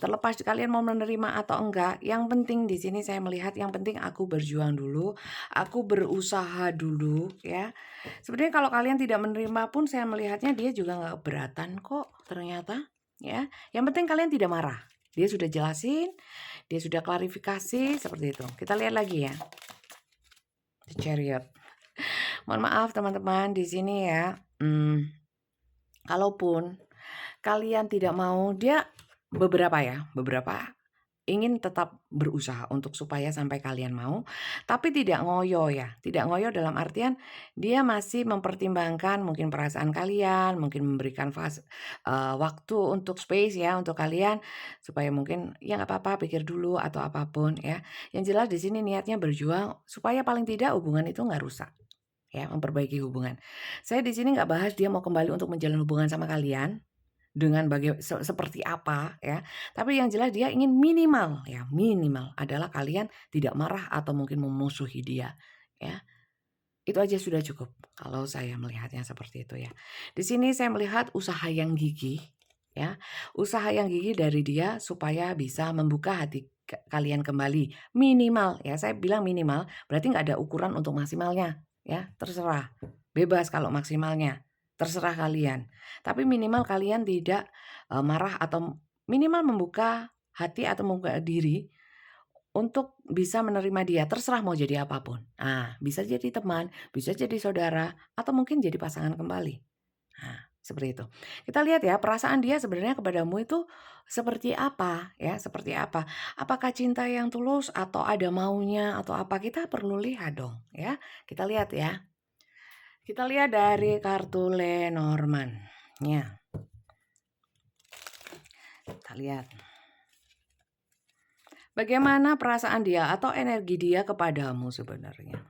terlepas kalian mau menerima atau enggak. Yang penting di sini saya melihat yang penting aku berjuang dulu, aku berusaha dulu ya. Sebenarnya kalau kalian tidak menerima pun saya melihatnya dia juga nggak keberatan kok ternyata ya. Yang penting kalian tidak marah. Dia sudah jelasin, dia sudah klarifikasi seperti itu. Kita lihat lagi ya. The Chariot. Mohon maaf teman-teman di sini ya. Kalaupun kalian tidak mau, dia beberapa ingin tetap berusaha untuk supaya sampai kalian mau, tapi tidak ngoyo ya. Tidak ngoyo dalam artian dia masih mempertimbangkan mungkin perasaan kalian, mungkin memberikan waktu untuk space ya untuk kalian supaya mungkin ya nggak apa-apa pikir dulu atau apapun ya. Yang jelas di sini niatnya berjuang supaya paling tidak hubungan itu nggak rusak. Ya, memperbaiki hubungan. Saya di sini nggak bahas dia mau kembali untuk menjalin hubungan sama kalian dengan seperti apa ya. Tapi yang jelas dia ingin minimal adalah kalian tidak marah atau mungkin memusuhi dia ya. Itu aja sudah cukup kalau saya melihatnya seperti itu ya. Di sini saya melihat usaha yang gigih ya. Usaha yang gigih dari dia supaya bisa membuka hati kalian kembali minimal ya. Saya bilang minimal berarti nggak ada ukuran untuk maksimalnya ya. Terserah. Bebas kalau maksimalnya. Terserah kalian. Tapi minimal kalian tidak marah atau minimal membuka hati atau membuka diri untuk bisa menerima dia, terserah mau jadi apapun. Bisa jadi teman, bisa jadi saudara, atau mungkin jadi pasangan kembali. Seperti itu. Kita lihat ya, perasaan dia sebenarnya kepadamu itu seperti apa ya, seperti apa. Apakah cinta yang tulus atau ada maunya atau apa, kita perlu lihat dong ya. Kita lihat ya. Kita lihat dari kartu Lenormand. Ya. Kita lihat. Bagaimana perasaan dia atau energi dia kepadamu sebenarnya?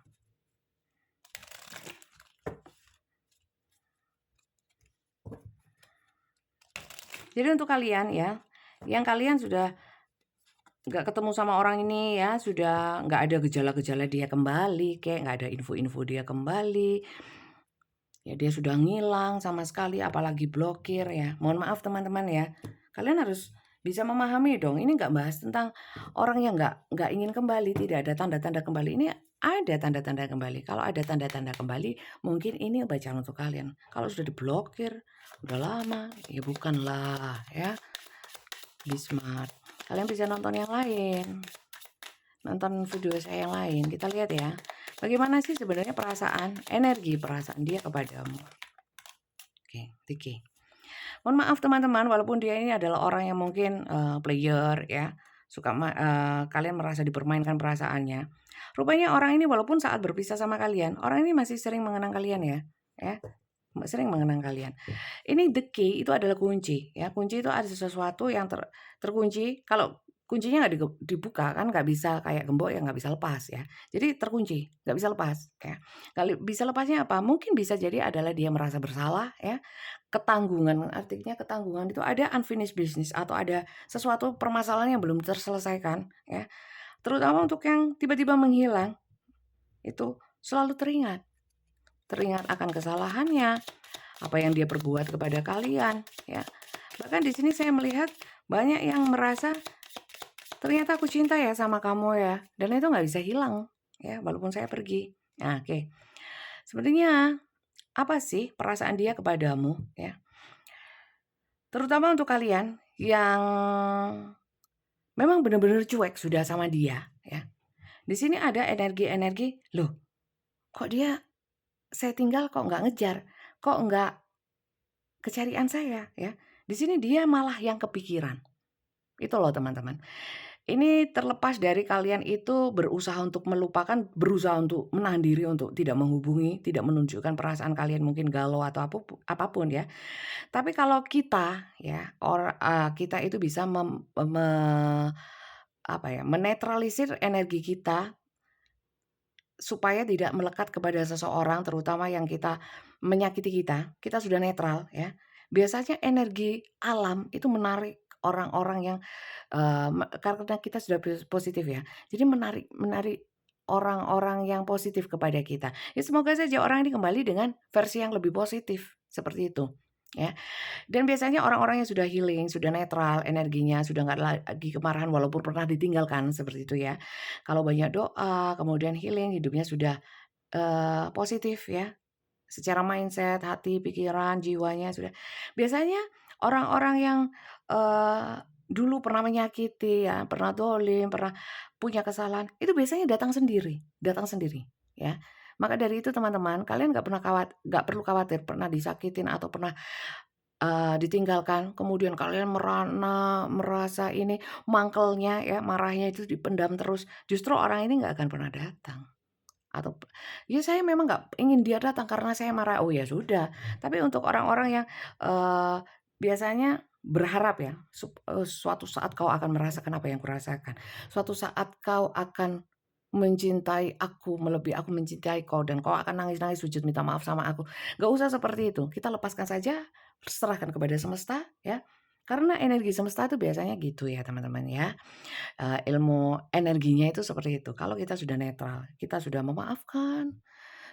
Jadi untuk kalian ya, yang kalian sudah nggak ketemu sama orang ini ya, sudah nggak ada gejala-gejala dia kembali, kayak nggak ada info-info dia kembali. Ya dia sudah ngilang sama sekali, apalagi blokir ya. Mohon maaf teman-teman ya. Kalian harus bisa memahami dong. Ini nggak bahas tentang orang yang nggak ingin kembali, tidak ada tanda-tanda kembali. Ini ada tanda-tanda kembali. Kalau ada tanda-tanda kembali, mungkin ini bacaan untuk kalian. Kalau sudah diblokir, udah lama, ya bukanlah ya. Be smart. Kalian bisa nonton yang lain. Nonton video saya yang lain. Kita lihat ya. Bagaimana sih sebenarnya energi perasaan dia kepadamu. Oke, Tiki. Mohon maaf teman-teman, walaupun dia ini adalah orang yang mungkin player ya, suka kalian merasa dipermainkan perasaannya. Rupanya orang ini walaupun saat berpisah sama kalian, orang ini masih sering mengenang kalian ya. sering mengenang kalian. Ini the key itu adalah kunci ya, kunci itu ada sesuatu yang terkunci, kalau kuncinya nggak dibuka kan nggak bisa kayak gembok yang nggak bisa lepas ya. Jadi terkunci, nggak bisa lepas ya. Kali bisa lepasnya apa? Mungkin bisa jadi adalah dia merasa bersalah ya, ketanggungan, artinya ketanggungan itu ada unfinished business atau ada sesuatu permasalahan yang belum terselesaikan ya. Terutama untuk yang tiba-tiba menghilang, itu selalu teringat akan kesalahannya, apa yang dia perbuat kepada kalian ya. Bahkan di sini saya melihat banyak yang merasa ternyata aku cinta ya sama kamu ya, dan itu nggak bisa hilang ya walaupun saya pergi. Nah, oke. Sebenarnya apa sih perasaan dia kepadamu ya? Terutama untuk kalian yang memang benar-benar cuek sudah sama dia ya. Di sini ada energi-energi, loh kok dia saya tinggal kok nggak ngejar, kok nggak kecarian saya ya. Di sini dia malah yang kepikiran. Itu loh teman-teman. Ini terlepas dari kalian itu berusaha untuk melupakan, berusaha untuk menahan diri untuk tidak menghubungi, tidak menunjukkan perasaan kalian mungkin galau atau apapun ya. Tapi kalau kita ya, kita itu bisa menetralisir energi kita supaya tidak melekat kepada seseorang terutama yang menyakiti kita, kita sudah netral ya. Biasanya energi alam itu menarik orang-orang yang, karena kita sudah positif ya, jadi menarik menarik orang-orang yang positif kepada kita. Ya semoga saja orang ini kembali dengan versi yang lebih positif, seperti itu, ya. Dan biasanya orang-orang yang sudah healing, sudah netral energinya, sudah nggak lagi kemarahan walaupun pernah ditinggalkan, seperti itu ya. Kalau banyak doa, kemudian healing, hidupnya sudah, positif ya, secara mindset, hati, pikiran, jiwanya sudah biasanya orang-orang yang, dulu pernah menyakiti ya, pernah dolim, pernah punya kesalahan, itu biasanya datang sendiri ya. Maka dari itu teman-teman, kalian nggak perlu khawatir pernah disakitin atau pernah ditinggalkan, kemudian kalian merasa ini mangkelnya ya, marahnya itu dipendam terus, justru orang ini nggak akan pernah datang. Atau ya saya memang nggak ingin dia datang karena saya marah, oh ya sudah. Tapi untuk orang-orang yang, biasanya berharap ya, suatu saat kau akan merasakan apa yang kurasakan, suatu saat kau akan mencintai aku melebihi aku mencintai kau dan kau akan nangis-nangis sujud minta maaf sama aku. Nggak usah seperti itu, kita lepaskan saja, serahkan kepada semesta ya, karena energi semesta itu biasanya gitu ya teman-teman ya. Ilmu energinya itu seperti itu. Kalau kita sudah netral, kita sudah memaafkan,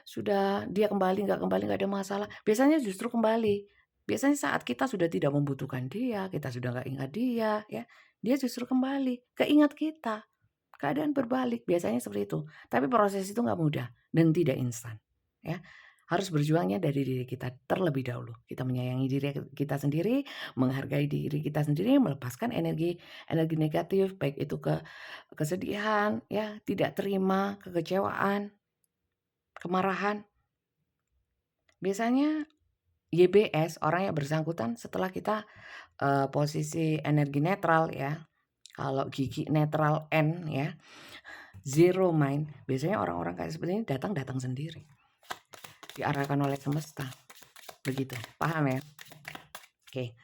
sudah dia kembali, nggak ada masalah, biasanya justru kembali. Biasanya saat kita sudah tidak membutuhkan dia, kita sudah nggak ingat dia, ya, dia justru kembali, keingat kita. Keadaan berbalik, biasanya seperti itu. Tapi proses itu nggak mudah dan tidak instan, ya. Harus berjuangnya dari diri kita terlebih dahulu. Kita menyayangi diri kita sendiri, menghargai diri kita sendiri, melepaskan energi energi negatif, baik itu kesedihan, ya, tidak terima, kekecewaan, kemarahan. Biasanya YBS, orang yang bersangkutan setelah kita, posisi energi netral ya, kalau gigi netral N ya, zero mind, biasanya orang-orang kayak seperti ini datang sendiri, diarahkan oleh semesta, begitu, paham ya? Oke,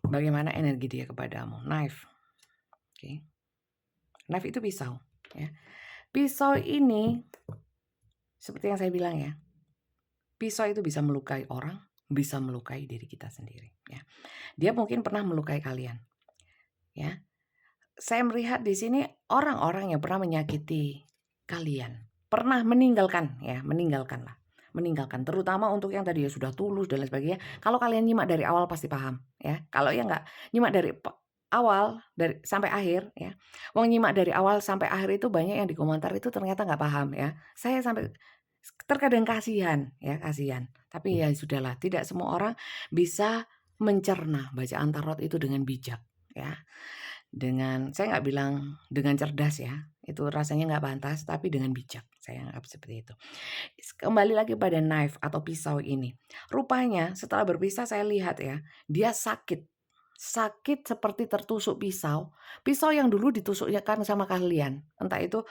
bagaimana energi dia kepadamu? Knife, oke. Knife itu pisau, ya. Pisau ini, seperti yang saya bilang ya, pisau itu bisa melukai orang, bisa melukai diri kita sendiri, ya. Dia mungkin pernah melukai kalian, ya. Saya melihat di sini orang-orang yang pernah menyakiti kalian, pernah meninggalkan ya, meninggalkan terutama untuk yang tadi ya sudah tulus dan lain sebagainya. Kalau kalian nyimak dari awal pasti paham ya. Kalau ya nggak nyimak dari awal dari sampai akhir ya. Wong nyimak dari awal sampai akhir itu banyak yang di komentar itu ternyata nggak paham ya. Saya sampai terkadang kasihan ya, kasihan. Tapi ya sudahlah, tidak semua orang bisa mencerna bacaan tarot itu dengan bijak ya. Saya nggak bilang dengan cerdas ya, itu rasanya nggak pantas, tapi dengan bijak, saya anggap seperti itu. Kembali lagi pada knife atau pisau ini, rupanya setelah berpisah saya lihat ya, dia sakit, sakit seperti tertusuk pisau, pisau yang dulu ditusukkan sama kalian. Entah itu,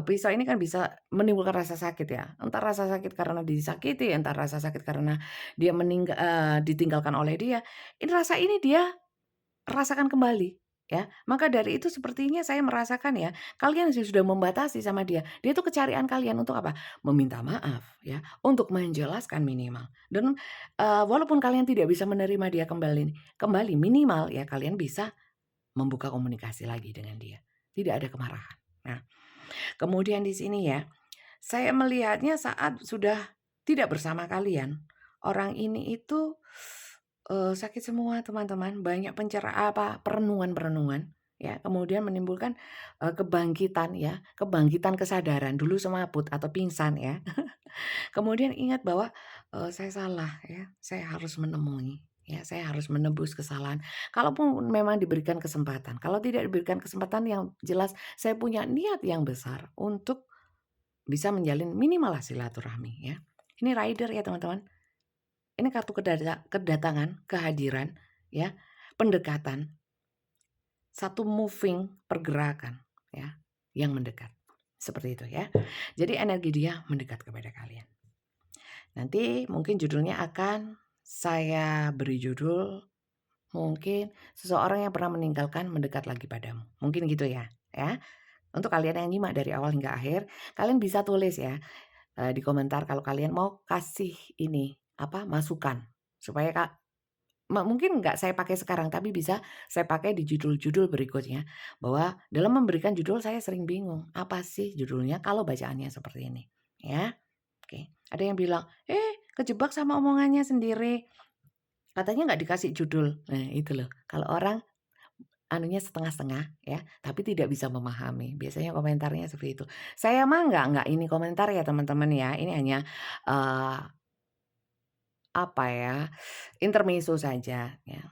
pisau ini kan bisa menimbulkan rasa sakit ya, entah rasa sakit karena disakiti, entah rasa sakit karena dia ditinggalkan oleh dia. Rasa ini dia rasakan kembali, ya. Maka dari itu sepertinya saya merasakan ya, kalian sudah membatasi sama dia. Dia itu kecarian kalian untuk apa? Meminta maaf ya, untuk menjelaskan minimal. Dan, walaupun kalian tidak bisa menerima dia kembali kembali, minimal ya kalian bisa membuka komunikasi lagi dengan dia. Tidak ada kemarahan. Nah, kemudian di sini ya, saya melihatnya saat sudah tidak bersama kalian, orang ini itu, sakit semua teman-teman, banyak perenungan-perenungan ya, kemudian menimbulkan, kebangkitan ya, kebangkitan kesadaran, dulu semaput atau pingsan ya. Kemudian ingat bahwa, saya salah ya, saya harus menemui ya, saya harus menebus kesalahan. Kalaupun memang diberikan kesempatan, kalau tidak diberikan kesempatan yang jelas saya punya niat yang besar untuk bisa menjalin minimal lah silaturahmi ya. Ini rider ya teman-teman, ini kartu kedatangan, kehadiran ya, pendekatan, satu moving pergerakan ya, yang mendekat. Seperti itu ya. Jadi energi dia mendekat kepada kalian. Nanti mungkin judulnya akan saya beri judul, mungkin seseorang yang pernah meninggalkan mendekat lagi padamu. Mungkin gitu ya, ya. Untuk kalian yang nyimak dari awal hingga akhir, kalian bisa tulis ya, di komentar kalau kalian mau kasih ini, apa, masukan. Supaya mungkin nggak saya pakai sekarang, tapi bisa saya pakai di judul-judul berikutnya. Bahwa dalam memberikan judul saya sering bingung, apa sih judulnya kalau bacaannya seperti ini, ya. Oke, ada yang bilang, kejebak sama omongannya sendiri, katanya nggak dikasih judul." Nah itu loh, kalau orang anunya setengah-setengah ya, tapi tidak bisa memahami, biasanya komentarnya seperti itu. Saya mah nggak ini komentar ya teman-teman ya, ini hanya, eee, apa ya, intermezzo saja ya.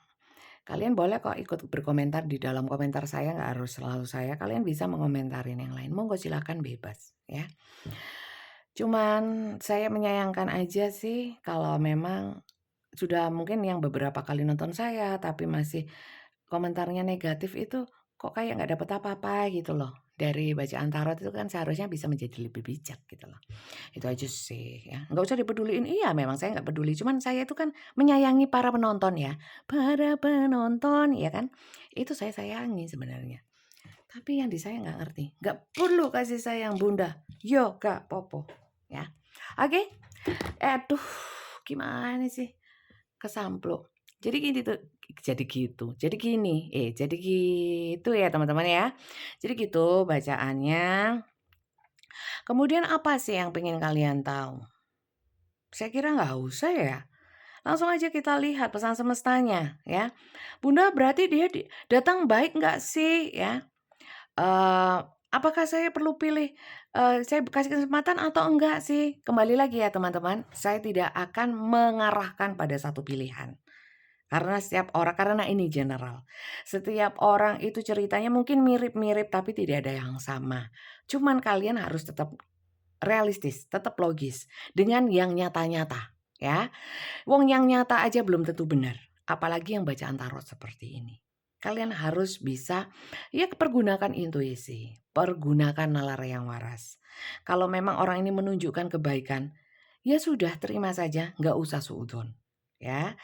Kalian boleh kok ikut berkomentar di dalam komentar saya, nggak harus selalu saya, kalian bisa mengomentarin yang lain, monggo silakan bebas ya. Cuman saya menyayangkan aja sih kalau memang sudah mungkin yang beberapa kali nonton saya, tapi masih komentarnya negatif itu, kok kayak nggak dapet apa-apa gitu loh. Dari bacaan tarot itu kan seharusnya bisa menjadi lebih bijak gitu loh. Itu aja sih ya, nggak usah dipeduliin, iya memang saya nggak peduli, cuman saya itu kan menyayangi para penonton ya. Para penonton, ya kan? Itu saya sayangi sebenarnya. Tapi yang di saya nggak ngerti, nggak perlu kasih sayang Bunda, Yoga Popo, ya. Oke, aduh gimana sih, kesamplok. Jadi gini, jadi gitu ya teman-teman ya. Jadi gitu bacaannya. Kemudian apa sih yang pengen kalian tahu? Saya kira nggak usah ya. Langsung aja kita lihat pesan semestanya ya. Bunda berarti dia datang baik nggak sih ya? Eee, apakah saya perlu pilih, saya kasih kesempatan atau enggak sih? Kembali lagi ya teman-teman, saya tidak akan mengarahkan pada satu pilihan. Karena ini general. Setiap orang itu ceritanya mungkin mirip-mirip tapi tidak ada yang sama. Cuman kalian harus tetap realistis, tetap logis dengan yang nyata-nyata ya. Wong yang nyata aja belum tentu benar, apalagi yang bacaan tarot seperti ini. Kalian harus bisa ya pergunakan intuisi, pergunakan nalar yang waras. Kalau memang orang ini menunjukkan kebaikan, ya sudah terima saja, nggak usah suudzon. Ya,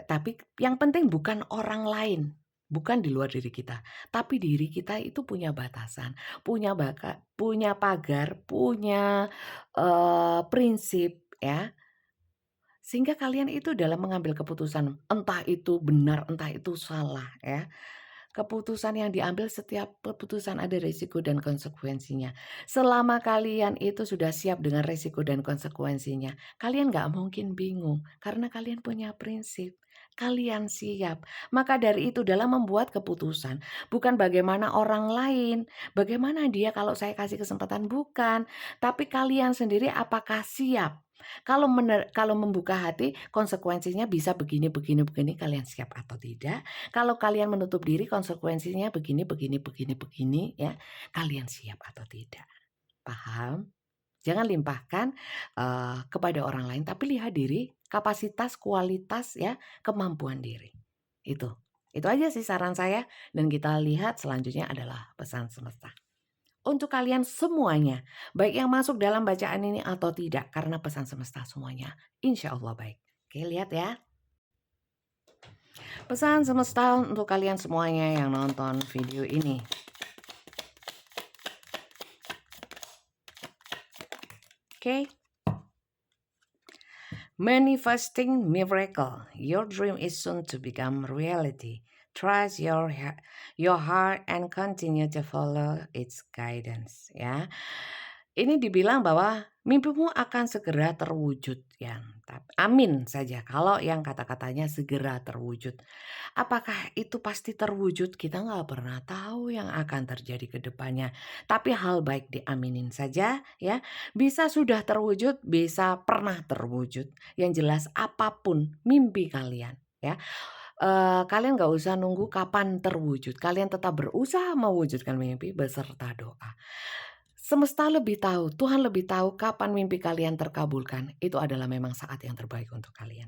tapi yang penting bukan orang lain, bukan di luar diri kita, tapi diri kita itu punya batasan, punya pagar, punya prinsip ya. Sehingga kalian itu dalam mengambil keputusan, entah itu benar, entah itu salah ya. Keputusan yang diambil setiap keputusan ada resiko dan konsekuensinya. Selama kalian itu sudah siap dengan resiko dan konsekuensinya, kalian nggak mungkin bingung karena kalian punya prinsip. Kalian siap. Maka dari itu dalam membuat keputusan, bukan bagaimana orang lain, bagaimana dia kalau saya kasih kesempatan, bukan. Tapi kalian sendiri apakah siap? Kalau membuka hati konsekuensinya bisa begini begini begini, kalian siap atau tidak? Kalau kalian menutup diri konsekuensinya begini begini begini begini ya, kalian siap atau tidak? Paham? Jangan limpahkan, kepada orang lain, tapi lihat diri, kapasitas, kualitas ya, kemampuan diri. Itu, Itu aja sih saran saya dan kita lihat selanjutnya adalah pesan semesta. Untuk kalian semuanya, baik yang masuk dalam bacaan ini atau tidak, karena pesan semesta semuanya insya Allah baik. Oke, lihat ya. Pesan semesta untuk kalian semuanya yang nonton video ini. Oke. Manifesting miracle. Your dream is soon to become reality. Trust your heart and continue to follow its guidance. Ya, ini dibilang bahwa mimpimu akan segera terwujud. Ya, amin saja. Kalau yang kata-katanya segera terwujud, apakah itu pasti terwujud? Kita nggak pernah tahu yang akan terjadi ke depannya. Tapi hal baik diaminin saja, ya. Bisa sudah terwujud, bisa pernah terwujud. Yang jelas apapun mimpi kalian, ya, kalian nggak usah nunggu kapan terwujud, kalian tetap berusaha mewujudkan mimpi beserta doa. Semesta lebih tahu, Tuhan lebih tahu kapan mimpi kalian terkabulkan, itu adalah memang saat yang terbaik untuk kalian.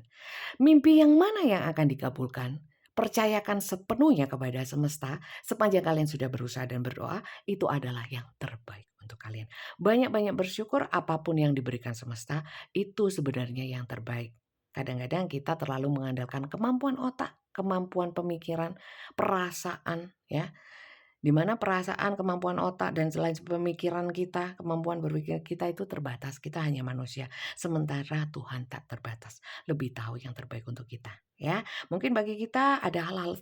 Mimpi yang mana yang akan dikabulkan? Percayakan sepenuhnya kepada semesta, sepanjang kalian sudah berusaha dan berdoa, itu adalah yang terbaik untuk kalian. Banyak-banyak bersyukur apapun yang diberikan semesta, itu sebenarnya yang terbaik. Kadang-kadang kita terlalu mengandalkan kemampuan otak, kemampuan pemikiran, perasaan, ya. Di mana perasaan, kemampuan otak, dan selain pemikiran kita, kemampuan berpikir kita itu terbatas. Kita hanya manusia. Sementara Tuhan tak terbatas. Lebih tahu yang terbaik untuk kita. Ya, mungkin bagi kita ada hal-hal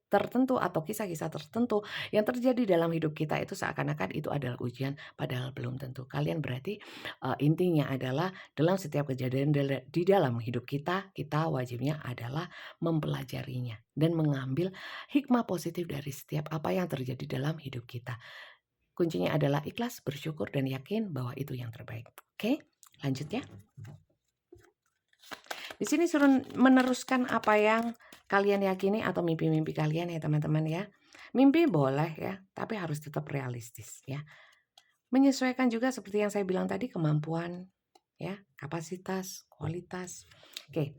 tertentu atau kisah-kisah tertentu yang terjadi dalam hidup kita itu seakan-akan itu adalah ujian, padahal belum tentu. Kalian berarti intinya adalah dalam setiap kejadian di dalam hidup kita, kita wajibnya adalah mempelajarinya dan mengambil hikmah positif dari setiap apa yang terjadi dalam hidup kita. Kuncinya adalah ikhlas, bersyukur, dan yakin bahwa itu yang terbaik. Oke, lanjut ya. Di sini suruh meneruskan apa yang kalian yakini atau mimpi-mimpi kalian ya teman-teman ya. Mimpi boleh ya, tapi harus tetap realistis ya. Menyesuaikan juga seperti yang saya bilang tadi, kemampuan ya, kapasitas, kualitas. Oke.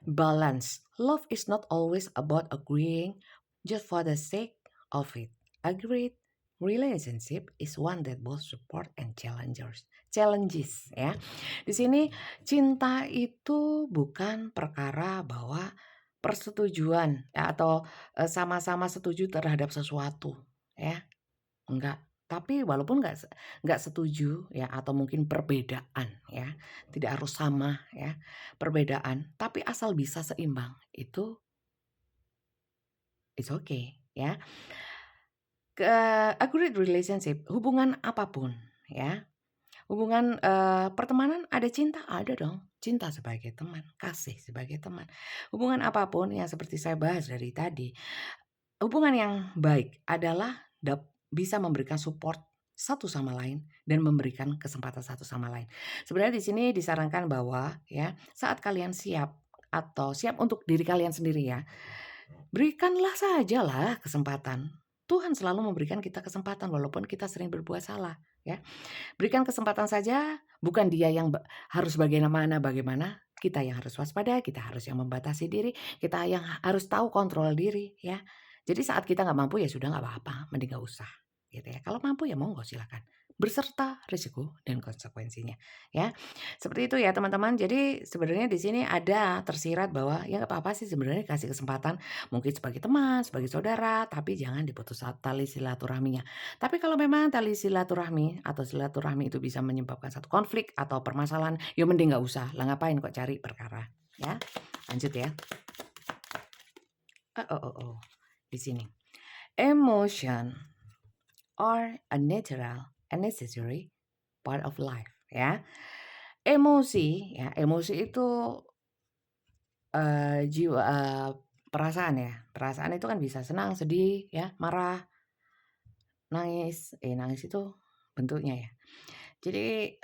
Balance. Love is not always about agreeing just for the sake of it. A great relationship is one that both support and challenges ya. Di sini cinta itu bukan perkara bahwa persetujuan ya, atau sama-sama setuju terhadap sesuatu ya. Enggak. Tapi walaupun nggak setuju ya atau mungkin perbedaan ya, tidak harus sama ya, perbedaan, tapi asal bisa seimbang itu it's okay ya. A great relationship, hubungan apapun ya, hubungan pertemanan ada cinta, ada dong. Cinta sebagai teman, kasih sebagai teman. Hubungan apapun yang seperti saya bahas dari tadi, hubungan yang baik adalah bisa memberikan support satu sama lain dan memberikan kesempatan satu sama lain. Sebenarnya di sini disarankan bahwa ya, saat kalian siap atau siap untuk diri kalian sendiri ya, berikanlah sajalah kesempatan. Tuhan selalu memberikan kita kesempatan walaupun kita sering berbuat salah ya. Berikan kesempatan saja, bukan dia yang harus bagaimana, kita yang harus waspada, kita harus yang membatasi diri, kita yang harus tahu kontrol diri ya. Jadi saat kita nggak mampu ya sudah nggak apa-apa, mending nggak usah gitu ya. Kalau mampu ya monggo silakan, berserta risiko dan konsekuensinya ya. Seperti itu ya teman-teman. Jadi sebenarnya di sini ada tersirat bahwa ya nggak apa-apa sih sebenarnya kasih kesempatan mungkin sebagai teman, sebagai saudara, tapi jangan diputus tali silaturahminya. Tapi kalau memang tali silaturahmi atau silaturahmi itu bisa menyebabkan satu konflik atau permasalahan, ya mending nggak usah. Lah ngapain kok cari perkara, ya. Lanjut ya. Di sini. Emotion are a natural and necessary part of life, ya. Emosi, ya, emosi itu jiwa, perasaan ya. Perasaan itu kan bisa senang, sedih, ya, marah, nangis. Nangis itu bentuknya ya. Jadi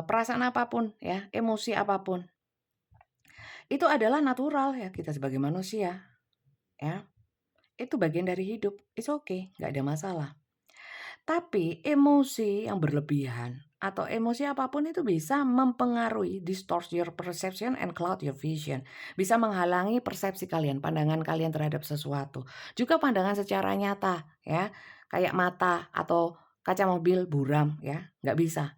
perasaan apapun ya, emosi apapun itu adalah natural ya kita sebagai manusia ya. Itu bagian dari hidup. It's okay, nggak ada masalah. Tapi emosi yang berlebihan atau emosi apapun itu bisa mempengaruhi, distort your perception and cloud your vision. Bisa menghalangi persepsi kalian, pandangan kalian terhadap sesuatu. Juga pandangan secara nyata ya, kayak mata atau kaca mobil buram ya, nggak bisa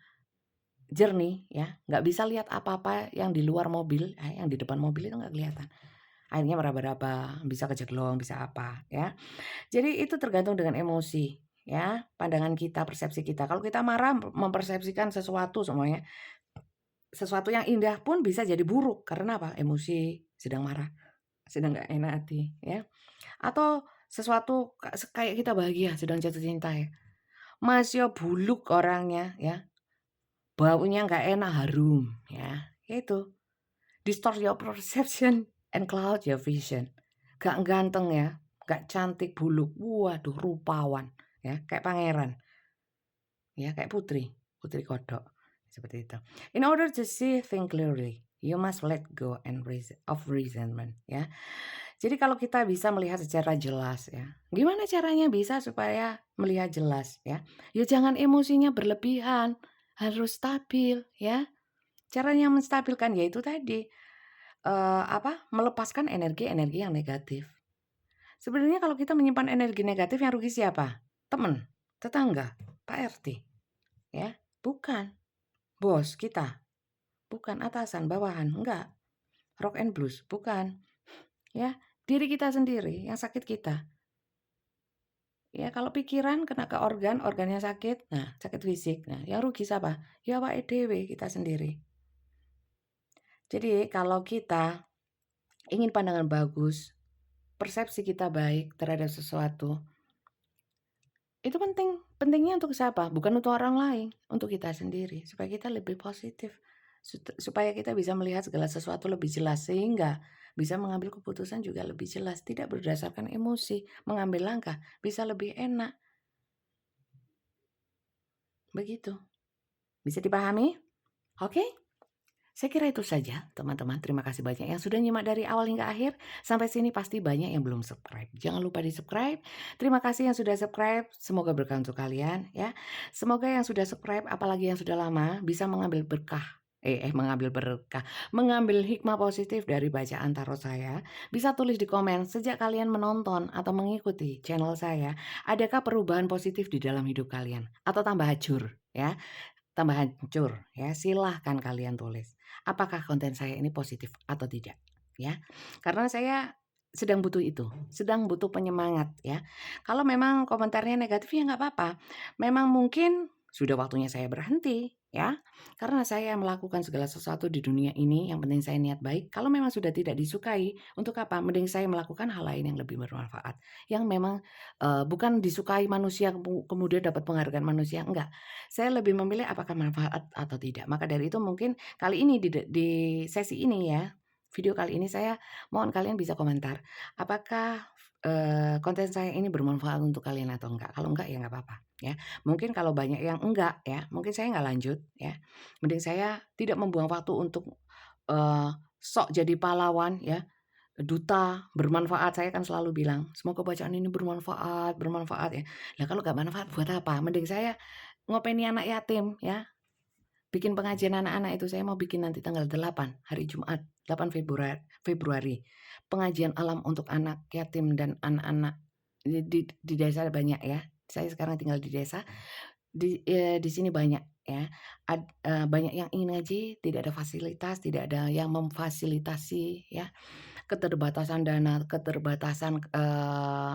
jernih ya, nggak bisa lihat apa-apa yang di luar mobil, yang di depan mobil itu nggak kelihatan. Akhirnya meraba-raba, bisa kejeglong, bisa apa ya. Jadi itu tergantung dengan emosi ya, pandangan kita, persepsi kita. Kalau kita marah mempersepsikan sesuatu semuanya, sesuatu yang indah pun bisa jadi buruk karena apa? Emosi, sedang marah, sedang nggak enak hati ya. Atau sesuatu kayak kita bahagia, sedang jatuh cinta ya. Masih buluk orangnya ya, baunya nggak enak, harum ya. Itu distort your perception and cloud your vision. Gak ganteng ya, gak cantik, buluk, waduh rupawan ya, kayak pangeran ya, kayak putri, putri kodok seperti itu. In order to see things clearly, you must let go of resentment ya. Jadi kalau kita bisa melihat secara jelas ya, gimana caranya bisa supaya melihat jelas ya? Ya jangan emosinya berlebihan, harus stabil ya. Caranya menstabilkan yaitu tadi melepaskan energi-energi yang negatif. Sebenarnya kalau kita menyimpan energi negatif yang rugi siapa? Teman, tetangga, Pak RT, ya? Bukan. Bos kita, bukan atasan, bawahan, enggak. Rock and blues, bukan. Ya, diri kita sendiri yang sakit kita. Ya, kalau pikiran kena ke organ, organnya sakit, nah sakit fisik. Nah, yang rugi siapa? Ya awake dhewe kita sendiri. Jadi kalau kita ingin pandangan bagus, persepsi kita baik terhadap sesuatu, itu pentingnya untuk siapa? Bukan untuk orang lain, untuk kita sendiri, supaya kita lebih positif, supaya kita bisa melihat segala sesuatu lebih jelas, sehingga bisa mengambil keputusan juga lebih jelas, tidak berdasarkan emosi, mengambil langkah bisa lebih enak. Begitu. Bisa dipahami? Oke? Saya kira itu saja, teman-teman. Terima kasih banyak yang sudah nyimak dari awal hingga akhir. Sampai sini pasti banyak yang belum subscribe. Jangan lupa di-subscribe. Terima kasih yang sudah subscribe. Semoga berkah untuk kalian ya. Semoga yang sudah subscribe, apalagi yang sudah lama, bisa mengambil berkah. Mengambil berkah, mengambil hikmah positif dari bacaan tarot saya. Bisa tulis di komen sejak kalian menonton atau mengikuti channel saya, adakah perubahan positif di dalam hidup kalian atau tambah hancur ya? Tambah hancur ya, silahkan kalian tulis. Apakah konten saya ini positif atau tidak ya? Karena saya sedang butuh itu, sedang butuh penyemangat ya. Kalau memang komentarnya negatif ya nggak apa-apa. Memang mungkin sudah waktunya saya berhenti ya. Karena saya melakukan segala sesuatu di dunia ini yang penting saya niat baik. Kalau memang sudah tidak disukai, untuk apa? Mending saya melakukan hal lain yang lebih bermanfaat. Yang memang bukan disukai manusia kemudian dapat penghargaan manusia, enggak. Saya lebih memilih apakah manfaat atau tidak. Maka dari itu mungkin kali ini di sesi ini ya, video kali ini saya mohon kalian bisa komentar, apakah, konten saya ini bermanfaat untuk kalian atau enggak. Kalau enggak ya enggak apa-apa ya. Mungkin kalau banyak yang enggak ya, mungkin saya enggak lanjut ya. Mending saya tidak membuang waktu untuk, sok jadi pahlawan ya, duta bermanfaat. Saya kan selalu bilang, "Semoga bacaan ini bermanfaat bermanfaat," ya. Lah kalau nggak manfaat buat apa? Mending saya ngopeni anak yatim ya, bikin pengajian anak-anak itu saya mau bikin nanti tanggal 8 hari Jumat, 8 Februari. Pengajian alam untuk anak yatim dan anak-anak di desa banyak ya. Saya sekarang tinggal di desa, di sini banyak ya, banyak yang ingin ngaji, tidak ada fasilitas, tidak ada yang memfasilitasi ya. Keterbatasan dana, keterbatasan,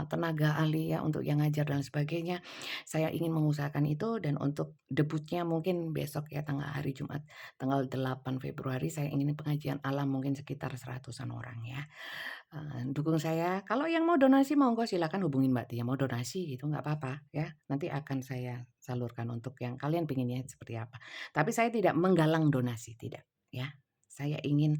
tenaga ahli ya untuk yang ngajar dan sebagainya. Saya ingin mengusahakan itu dan untuk debutnya mungkin besok ya hari Jumat tanggal 8 Februari saya ingin pengajian alam mungkin sekitar 100-an orang ya. Dukung saya, kalau yang mau donasi monggo silakan hubungin Mbak Tia, mau donasi gitu nggak apa-apa ya, nanti akan saya salurkan untuk yang kalian pinginnya seperti apa. Tapi saya tidak menggalang donasi, tidak ya. Saya ingin,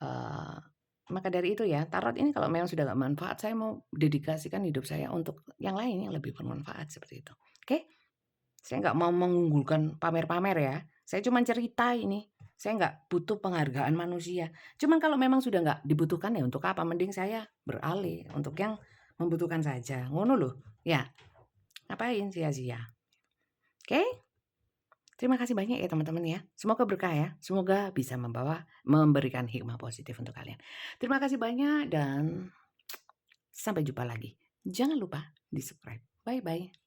eee maka dari itu ya, tarot ini kalau memang sudah gak manfaat, saya mau dedikasikan hidup saya untuk yang lain yang lebih bermanfaat seperti itu. Oke? Saya nggak mau mengunggulkan pamer-pamer ya. Saya cuma cerita ini. Saya nggak butuh penghargaan manusia. Cuman kalau memang sudah nggak dibutuhkan ya untuk apa? Mending saya beralih untuk yang membutuhkan saja. Ngono loh. Ya, ngapain sia-sia. Oke? Terima kasih banyak ya teman-teman ya. Semoga berkah ya. Semoga bisa memberikan hikmah positif untuk kalian. Terima kasih banyak dan sampai jumpa lagi. Jangan lupa di-subscribe. Bye-bye.